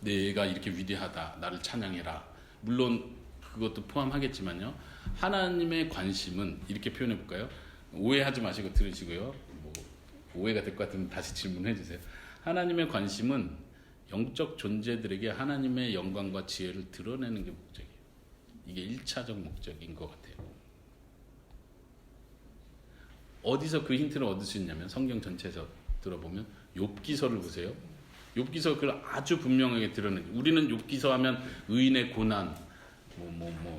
내가 이렇게 위대하다. 나를 찬양해라. 물론 그것도 포함하겠지만요. 하나님의 관심은 이렇게 표현해 볼까요? 오해하지 마시고 들으시고요. 뭐 오해가 될 것 같으면 다시 질문해 주세요. 하나님의 관심은 영적 존재들에게 하나님의 영광과 지혜를 드러내는 게 목적이에요. 이게 1차적 목적인 것 같아요. 어디서 그 힌트를 얻을 수 있냐면 성경 전체에서 들어보면 욥기서를 보세요. 욥기서 그걸 아주 분명하게 드러내요. 우리는 욥기서 하면 의인의 고난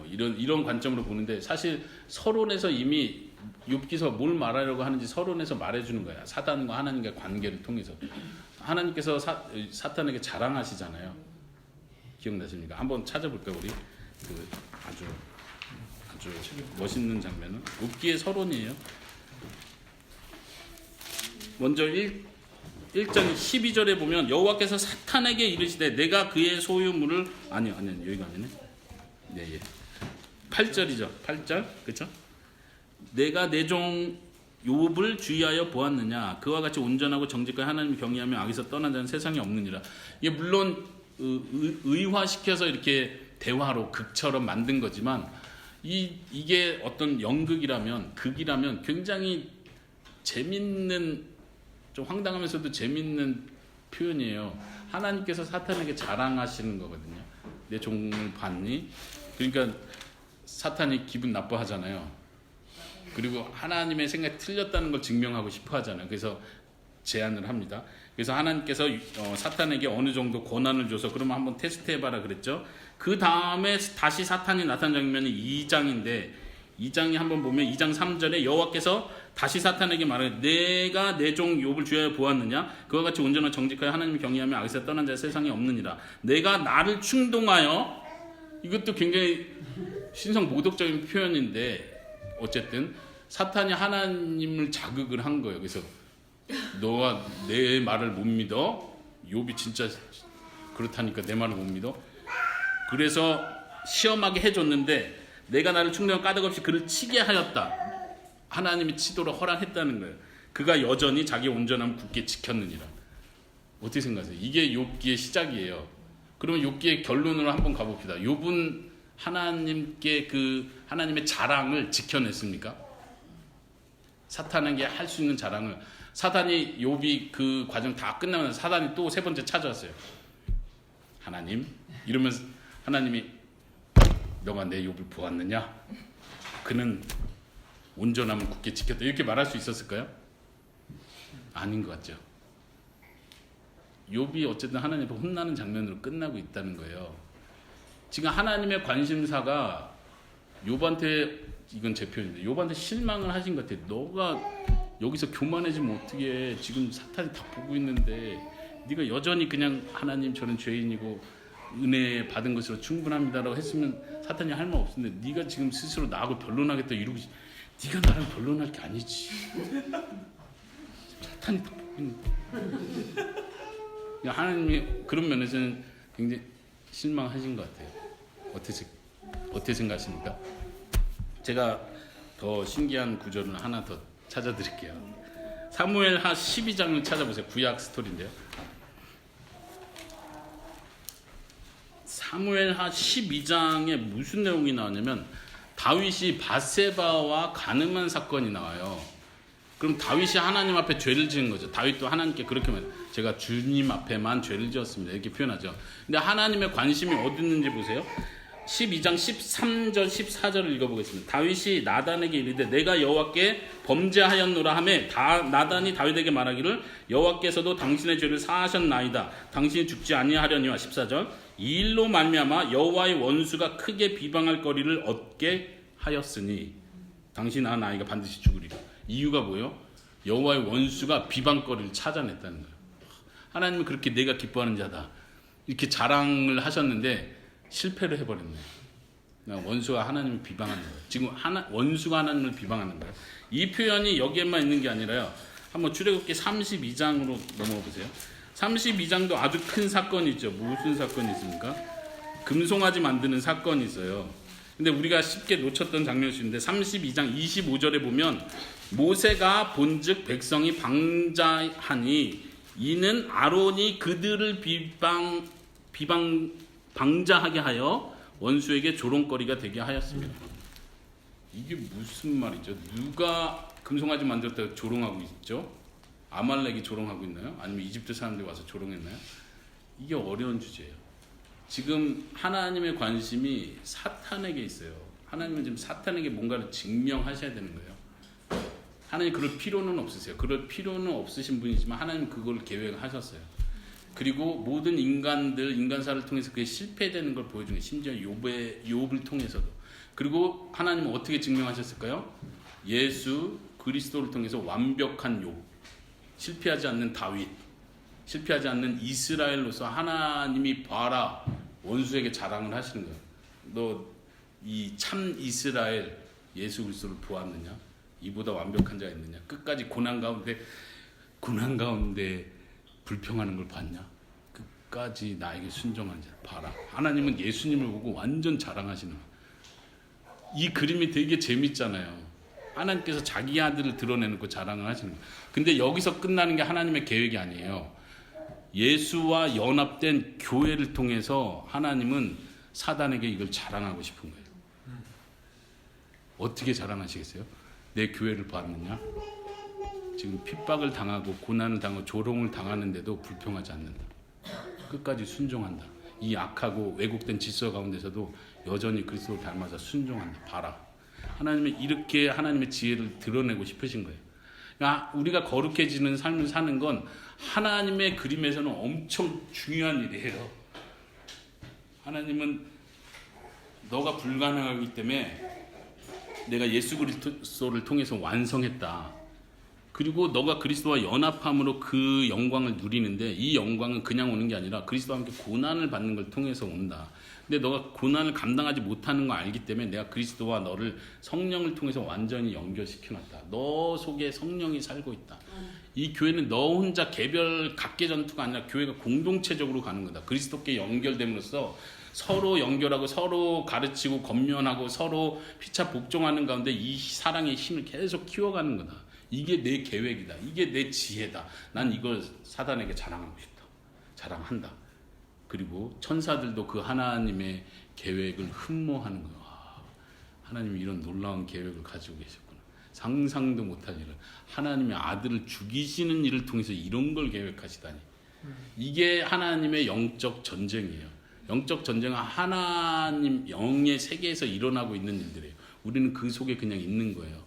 이런 관점으로 보는데 사실 서론에서 이미 욥기서 뭘 말하려고 하는지 서론에서 말해주는 거야. 사단과 하나님과의 관계를 통해서 하나님께서 사탄에게 자랑하시잖아요. 기억나십니까? 한번 찾아볼까요, 우리? 그 아주 멋있는 장면은 욥기의 서론이에요. 먼저 1장 12절에 보면 여호와께서 사탄에게 이르시되 내가 그의 소유물을 아니요 여기가 아니네. 네, 8절이죠. 8절 그렇죠? 내가 내 종 욥을 주의하여 보았느냐 그와 같이 온전하고 정직하게 하나님을 경외하며 악에서 떠난 자는 세상에 없느니라. 이게 물론 의화시켜서 이렇게 대화로 극처럼 만든 거지만 이게 어떤 연극이라면 극이라면 굉장히 재밌는 좀 황당하면서도 재밌는 표현이에요. 하나님께서 사탄에게 자랑하시는 거거든요. 내 종을 봤니? 그러니까 사탄이 기분 나빠하잖아요. 그리고 하나님의 생각이 틀렸다는 걸 증명하고 싶어 하잖아요. 그래서 제안을 합니다. 그래서 하나님께서 사탄에게 어느 정도 권한을 줘서 그러면 한번 테스트해봐라 그랬죠. 그 다음에 다시 사탄이 나타난 장면이 2장인데 2장이 한번 보면 2장 3절에 여호와께서 다시 사탄에게 말하되 내가 내 종 욥을 주의하여 보았느냐 그와 같이 온전하고 정직하여 하나님을 경외하며 악에서 떠난 자 세상에 없느니라. 내가 나를 충동하여 이것도 굉장히 신성 모독적인 표현인데 어쨌든 사탄이 하나님을 자극을 한 거예요. 그래서 너가 내 말을 못 믿어? 욥이 진짜 그렇다니까 내 말을 못 믿어? 그래서 시험하게 해줬는데 내가 나를 충동하여 까닭없이 그를 치게 하였다. 하나님이 치도록 허락했다는 거예요. 그가 여전히 자기 온전함을 굳게 지켰느니라. 어떻게 생각하세요? 이게 욥기의 시작이에요. 그러면 욥기의 결론으로 한번 가봅시다. 욥은 하나님께 하나님의 자랑을 지켜냈습니까? 사탄에게 할 수 있는 자랑을 사탄이 욥이 그 과정 다 끝나면 사탄이 또 세 번째 찾아왔어요. 하나님 이러면서 하나님이 너가 내 욥을 보았느냐? 그는 온전함을 굳게 지켰다. 이렇게 말할 수 있었을까요? 아닌 것 같죠. 욥이 어쨌든 하나님 앞에 혼나는 장면으로 끝나고 있다는 거예요. 지금 하나님의 관심사가 욥한테, 이건 제 표현인데, 욥한테 실망을 하신 것 같아. 너가 여기서 교만해지면 어떻게 해? 지금 사탄이 다 보고 있는데 네가 여전히 그냥 하나님 저는 죄인이고 은혜 받은 것으로 충분합니다라고 했으면 사탄이 할 말 없었는데 네가 지금 스스로 나하고 변론하겠다 이러고, 네가 나랑 변론할 게 아니지. 사탄이 다 보고 있는데. 하나님이 그런 면에서는 굉장히 실망하신 것 같아요. 어떻게 생각하십니까? 제가 더 신기한 구절을 하나 더 찾아드릴게요. 사무엘하 12장을 찾아보세요. 구약 스토리인데요. 사무엘하 12장에 무슨 내용이 나오냐면 다윗이 밧세바와 간음한 사건이 나와요. 그럼 다윗이 하나님 앞에 죄를 지은 거죠. 다윗도 하나님께 그렇게 말, 제가 주님 앞에만 죄를 지었습니다, 이렇게 표현하죠. 근데 하나님의 관심이 어디 있는지 보세요. 12장 13절 14절을 읽어보겠습니다. 다윗이 나단에게 이르되 내가 여호와께 범죄하였노라 하매 나단이 다윗에게 말하기를 여호와께서도 당신의 죄를 사하셨나이다. 당신이 죽지 아니하려니와. 14절 이 일로 말미암아 여호와의 원수가 크게 비방할 거리를 얻게 하였으니 당신 아이가 반드시 죽으리라. 이유가 뭐예요? 여호와의 원수가 비방거리를 찾아냈다는 거예요. 하나님은 그렇게 내가 기뻐하는 자다 이렇게 자랑을 하셨는데 실패를 해버렸네요. 원수가 하나님을 비방하는 거예요. 지금 원수가 하나님을 비방하는 거예요. 이 표현이 여기에만 있는 게 아니라요. 한번 출애굽기 32장으로 넘어가 보세요. 32장도 아주 큰 사건이 있죠. 무슨 사건이 있습니까? 금송아지 만드는 사건이 있어요. 근데 우리가 쉽게 놓쳤던 장면인데 32장 25절에 보면 모세가 본즉 백성이 방자하니 이는 아론이 그들을 방자하게 하여 원수에게 조롱거리가 되게 하였습니다. 이게 무슨 말이죠? 누가 금송아지 만들었다고 조롱하고 있죠? 아말렉이 조롱하고 있나요? 아니면 이집트 사람들이 와서 조롱했나요? 이게 어려운 주제예요. 지금 하나님의 관심이 사탄에게 있어요. 하나님은 지금 사탄에게 뭔가를 증명하셔야 되는 거예요. 하나님 그럴 필요는 없으세요. 그럴 필요는 없으신 분이지만 하나님 그걸 계획하셨어요. 그리고 모든 인간사를 통해서 그게 실패되는 걸 보여주는 거예요. 심지어 욥을 통해서도. 그리고 하나님은 어떻게 증명하셨을까요? 예수 그리스도를 통해서 완벽한 욥, 실패하지 않는 다윗, 실패하지 않는 이스라엘로서 하나님이 봐라 원수에게 자랑을 하시는 거예요. 너 이 참 이스라엘 예수 그리스도를 보았느냐? 이보다 완벽한 자가 있느냐? 끝까지 고난 가운데 불평하는 걸 봤냐? 끝까지 나에게 순종한 자 봐라. 하나님은 예수님을 보고 완전 자랑하시는 거예요. 이 그림이 되게 재밌잖아요. 하나님께서 자기 아들을 드러내놓고 자랑을 하시는 거예요. 근데 여기서 끝나는 게 하나님의 계획이 아니에요. 예수와 연합된 교회를 통해서 하나님은 사단에게 이걸 자랑하고 싶은 거예요. 어떻게 자랑하시겠어요? 내 교회를 봤느냐? 지금 핍박을 당하고 고난을 당하고 조롱을 당하는데도 불평하지 않는다. 끝까지 순종한다. 이 악하고 왜곡된 질서 가운데서도 여전히 그리스도를 닮아서 순종한다. 봐라. 하나님은 이렇게 하나님의 지혜를 드러내고 싶으신 거예요. 그러니까 우리가 거룩해지는 삶을 사는 건 하나님의 그림에서는 엄청 중요한 일이에요. 하나님은 너가 불가능하기 때문에 내가 예수 그리스도를 통해서 완성했다. 그리고 너가 그리스도와 연합함으로 그 영광을 누리는데 이 영광은 그냥 오는 게 아니라 그리스도와 함께 고난을 받는 걸 통해서 온다. 근데 너가 고난을 감당하지 못하는 거 알기 때문에 내가 그리스도와 너를 성령을 통해서 완전히 연결시켜놨다. 너 속에 성령이 살고 있다. 이 교회는 너 혼자 개별 각계 전투가 아니라 교회가 공동체적으로 가는 거다. 그리스도께 연결됨으로써 서로 연결하고 서로 가르치고 권면하고 서로 피차 복종하는 가운데 이 사랑의 힘을 계속 키워가는 거다. 이게 내 계획이다. 이게 내 지혜다. 난 이걸 사단에게 자랑하고 싶다. 자랑한다. 그리고 천사들도 그 하나님의 계획을 흠모하는 거예요. 하나님이 이런 놀라운 계획을 가지고 계셨구나. 상상도 못한 일을, 하나님의 아들을 죽이시는 일을 통해서 이런 걸 계획하시다니. 이게 하나님의 영적 전쟁이에요. 영적 전쟁은 하나님 영의 세계에서 일어나고 있는 일들이에요. 우리는 그 속에 그냥 있는 거예요.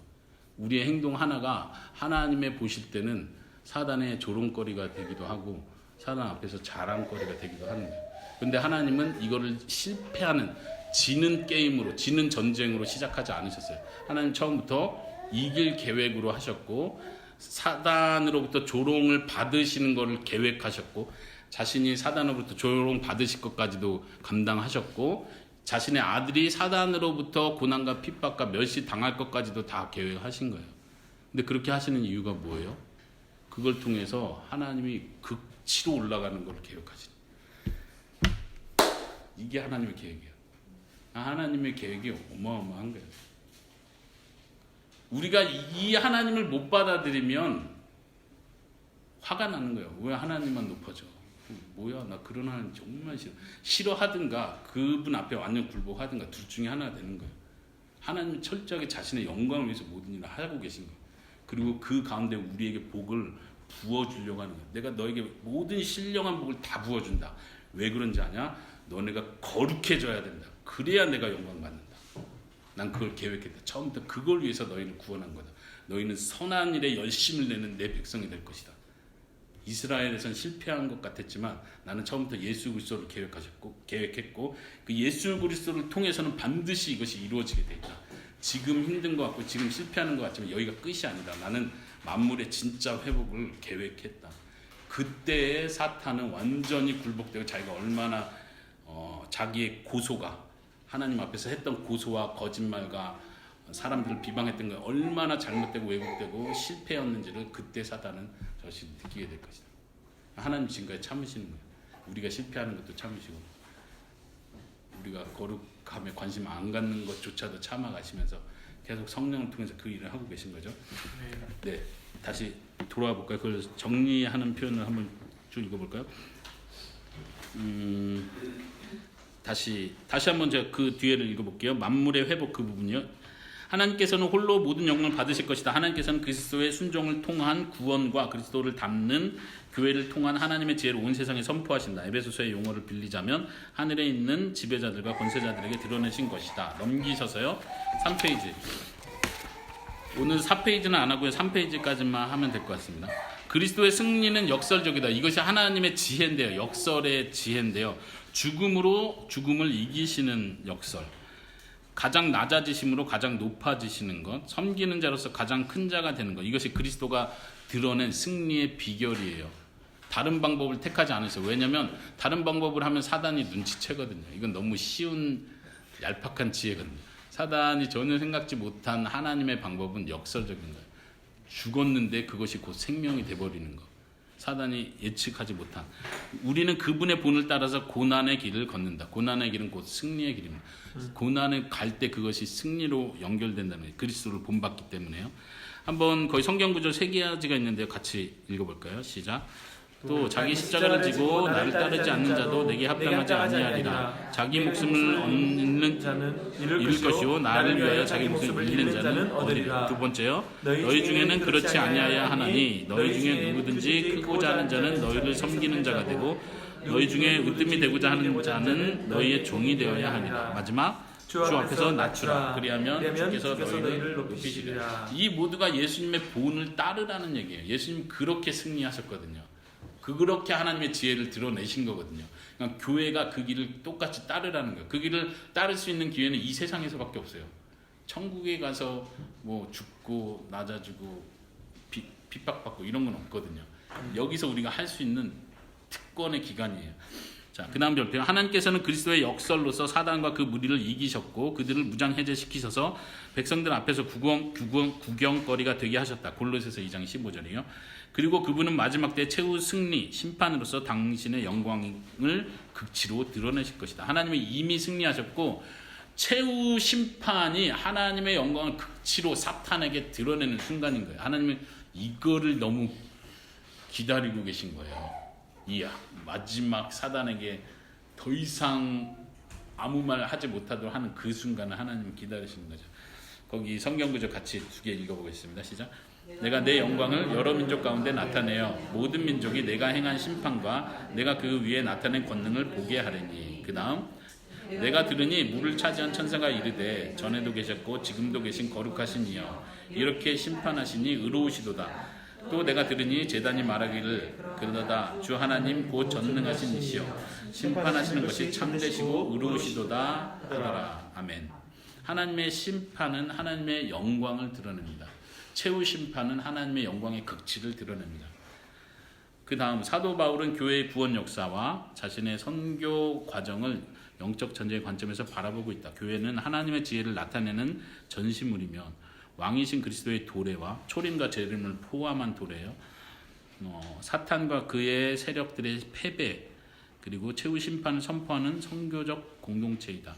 우리의 행동 하나가 하나님의 보실 때는 사단의 조롱거리가 되기도 하고 사단 앞에서 자랑거리가 되기도 하는 거예요. 근데 하나님은 이거를 실패하는 지는 게임으로, 지는 전쟁으로 시작하지 않으셨어요. 하나님 처음부터 이길 계획으로 하셨고, 사단으로부터 조롱을 받으시는 것을 계획하셨고, 자신이 사단으로부터 조롱 받으실 것까지도 감당하셨고, 자신의 아들이 사단으로부터 고난과 핍박과 멸시 당할 것까지도 다 계획하신 거예요. 근데 그렇게 하시는 이유가 뭐예요? 그걸 통해서 하나님이 극치로 올라가는 걸 계획하시는 거예요. 이게 하나님의 계획이에요. 하나님의 계획이 어마어마한 거예요. 우리가 이 하나님을 못 받아들이면 화가 나는 거예요. 왜 하나님만 높아져? 뭐야, 나 그런 하나님 정말 싫어. 싫어하든가 그분 앞에 완전 굴복하든가 둘 중에 하나가 되는 거예요. 하나님은 철저하게 자신의 영광을 위해서 모든 일을 하고 계신 거예요. 그리고 그 가운데 우리에게 복을 부어주려고 하는 거예요. 내가 너에게 모든 신령한 복을 다 부어준다. 왜 그런지 아냐? 너네가 거룩해져야 된다. 그래야 내가 영광 받는다. 난 그걸 계획했다. 처음부터 그걸 위해서 너희를 구원한 거다. 너희는 선한 일에 열심을 내는 내 백성이 될 것이다. 이스라엘에선 실패한 것 같았지만 나는 처음부터 예수 그리스도를 계획했고 그 예수 그리스도를 통해서는 반드시 이것이 이루어지게 돼 있다. 지금 힘든 것 같고 지금 실패하는 것 같지만 여기가 끝이 아니다. 나는 만물의 진짜 회복을 계획했다. 그때의 사탄은 완전히 굴복되고 자기가 얼마나 자기의 고소가 하나님 앞에서 했던 고소와 거짓말과 사람들을 비방했던 게 얼마나 잘못되고 왜곡되고 실패였는지를 그때 사단은 저시 느끼게 될 것이다. 하나님 지금까지 참으시는 거예요. 우리가 실패하는 것도 참으시고 우리가 거룩함에 관심 안 갖는 것조차도 참아가시면서 계속 성령을 통해서 그 일을 하고 계신 거죠. 네, 다시 돌아와 볼까요? 그걸 정리하는 표현을 한번 쭉 읽어볼까요? 다시 한번 제가 그 뒤에를 읽어볼게요. 만물의 회복 그 부분이요. 하나님께서는 홀로 모든 영광을 받으실 것이다. 하나님께서는 그리스도의 순종을 통한 구원과 그리스도를 닮는 교회를 통한 하나님의 지혜를 온 세상에 선포하신다. 에베소서의 용어를 빌리자면 하늘에 있는 지배자들과 권세자들에게 드러내신 것이다. 넘기셔서요. 3페이지. 오늘 4페이지는 안 하고요. 3페이지까지만 하면 될 것 같습니다. 그리스도의 승리는 역설적이다. 이것이 하나님의 지혜인데요. 역설의 지혜인데요. 죽음으로 죽음을 이기시는 역설. 가장 낮아지심으로 가장 높아지시는 것, 섬기는 자로서 가장 큰 자가 되는 것, 이것이 그리스도가 드러낸 승리의 비결이에요. 다른 방법을 택하지 않으세요. 왜냐하면 다른 방법을 하면 사단이 눈치채거든요. 이건 너무 쉬운 얄팍한 지혜거든요. 사단이 전혀 생각지 못한 하나님의 방법은 역설적인 거예요. 죽었는데 그것이 곧 생명이 돼버리는 것. 사단이 예측하지 못한. 우리는 그분의 본을 따라서 고난의 길을 걷는다. 고난의 길은 곧 승리의 길입니다. 고난을 갈 때 그것이 승리로 연결된다는 거예요. 그리스도를 본받기 때문에요. 한번 거의 성경 구절 3가지가 있는데요. 같이 읽어볼까요? 시작. 또 자기 십자가를 지고 나를 따르지 않는 자도 내게 합당하지 아니하리라. 자기 목숨을 얻는 자는 잃을 것이요 나를 위하여 자기 목숨을 잃는 자는 얻으리라. 두 번째요. 너희 중에는 그렇지 아니하야 하나니 너희 중에 누구든지 크고자 하는 자는 너희를 섬기는 자가 되고 너희 중에 으뜸이 되고자 하는 자는 너희의 종이 되어야 하니라. 마지막 주 앞에서 낮추라. 그리하면 주께서 너희를 높이시리라. 이 모두가 예수님의 본을 따르라는 얘기예요. 예수님 그렇게 승리하셨거든요. 그렇게 하나님의 지혜를 드러내신 거거든요. 그러니까 교회가 그 길을 똑같이 따르라는 거예요. 그 길을 따를 수 있는 기회는 이 세상에서밖에 없어요. 천국에 가서 뭐 죽고 낮아지고 핍박받고 이런 건 없거든요. 여기서 우리가 할 수 있는 특권의 기간이에요. 자, 그 다음 별표. 하나님께서는 그리스도의 역설로서 사단과 그 무리를 이기셨고 그들을 무장해제시키셔서 백성들 앞에서 구경거리가 되게 하셨다. 골로새서 2장 15절이요. 그리고 그분은 마지막 때 최후 승리, 심판으로서 당신의 영광을 극치로 드러내실 것이다. 하나님이 이미 승리하셨고 최후 심판이 하나님의 영광을 극치로 사탄에게 드러내는 순간인 거예요. 하나님은 이거를 너무 기다리고 계신 거예요. 이 마지막 사단에게 더 이상 아무 말 하지 못하도록 하는 그 순간을 하나님은 기다리시는 거죠. 거기 성경 구절 같이 2개 읽어보겠습니다. 시작. 내가 내 영광을 여러 민족 가운데 나타내어 모든 민족이 내가 행한 심판과 내가 그 위에 나타낸 권능을 보게 하리니. 그 다음 내가 들으니 물을 차지한 천사가 이르되 전에도 계셨고 지금도 계신 거룩하신 이여 이렇게 심판하시니 의로우시도다. 또 내가 들으니 제단이 말하기를 그러다 주 하나님 곧 전능하신 이시여 심판하시는 것이 참되시고 의로우시도다 하더라. 아멘. 하나님의 심판은 하나님의 영광을 드러냅니다. 최후 심판은 하나님의 영광의 극치를 드러냅니다. 그 다음 사도 바울은 교회의 구원 역사와 자신의 선교 과정을 영적 전쟁의 관점에서 바라보고 있다. 교회는 하나님의 지혜를 나타내는 전시물이며 왕이신 그리스도의 도래와 초림과 재림을 포함한 도래예요. 사탄과 그의 세력들의 패배 그리고 최후 심판을 선포하는 선교적 공동체이다.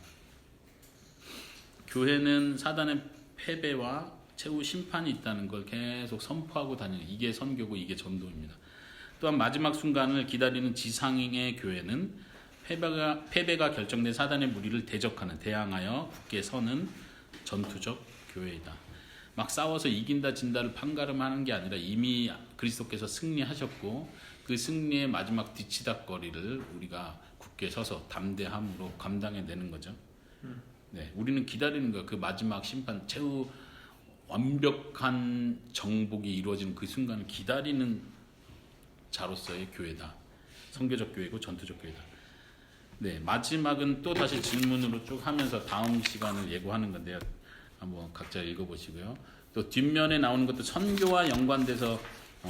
교회는 사단의 패배와 최후 심판이 있다는 걸 계속 선포하고 다니는 이게 선교고 이게 전도입니다. 또한 마지막 순간을 기다리는 지상의 교회는 패배가 결정된 사단의 무리를 대항하여 굳게 서는 전투적 교회이다. 막 싸워서 이긴다 진다를 판가름하는 게 아니라 이미 그리스도께서 승리하셨고 그 승리의 마지막 뒤치다거리를 우리가 굳게 서서 담대함으로 감당해내는 거죠. 네, 우리는 기다리는 거예요. 그 마지막 심판 최후 완벽한 정복이 이루어지는 그 순간을 기다리는 자로서의 교회다. 선교적 교회고 전투적 교회다. 네, 마지막은 또 다시 질문으로 쭉 하면서 다음 시간을 예고하는 건데요. 한번 각자 읽어보시고요. 또 뒷면에 나오는 것도 선교와 연관돼서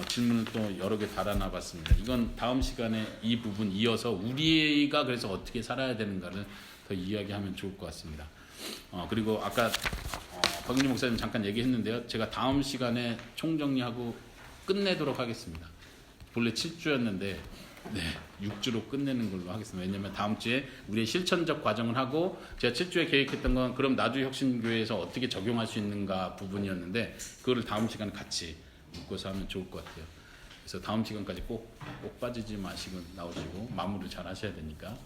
질문을 또 여러 개 달아놔봤습니다. 이건 다음 시간에 이 부분 이어서 우리가 그래서 어떻게 살아야 되는가를 더 이야기하면 좋을 것 같습니다. 그리고 아까 박윤희 목사님 잠깐 얘기했는데요. 제가 다음 시간에 총정리하고 끝내도록 하겠습니다. 본래 7주였는데 6주로 끝내는 걸로 하겠습니다. 왜냐하면 다음 주에 우리의 실천적 과정을 하고 제가 7주에 계획했던 건 그럼 나주 혁신교회에서 어떻게 적용할 수 있는가 부분이었는데 그거를 다음 시간에 같이 묶어서 하면 좋을 것 같아요. 그래서 다음 시간까지 꼭 빠지지 마시고 나오시고 마무리 잘 하셔야 되니까.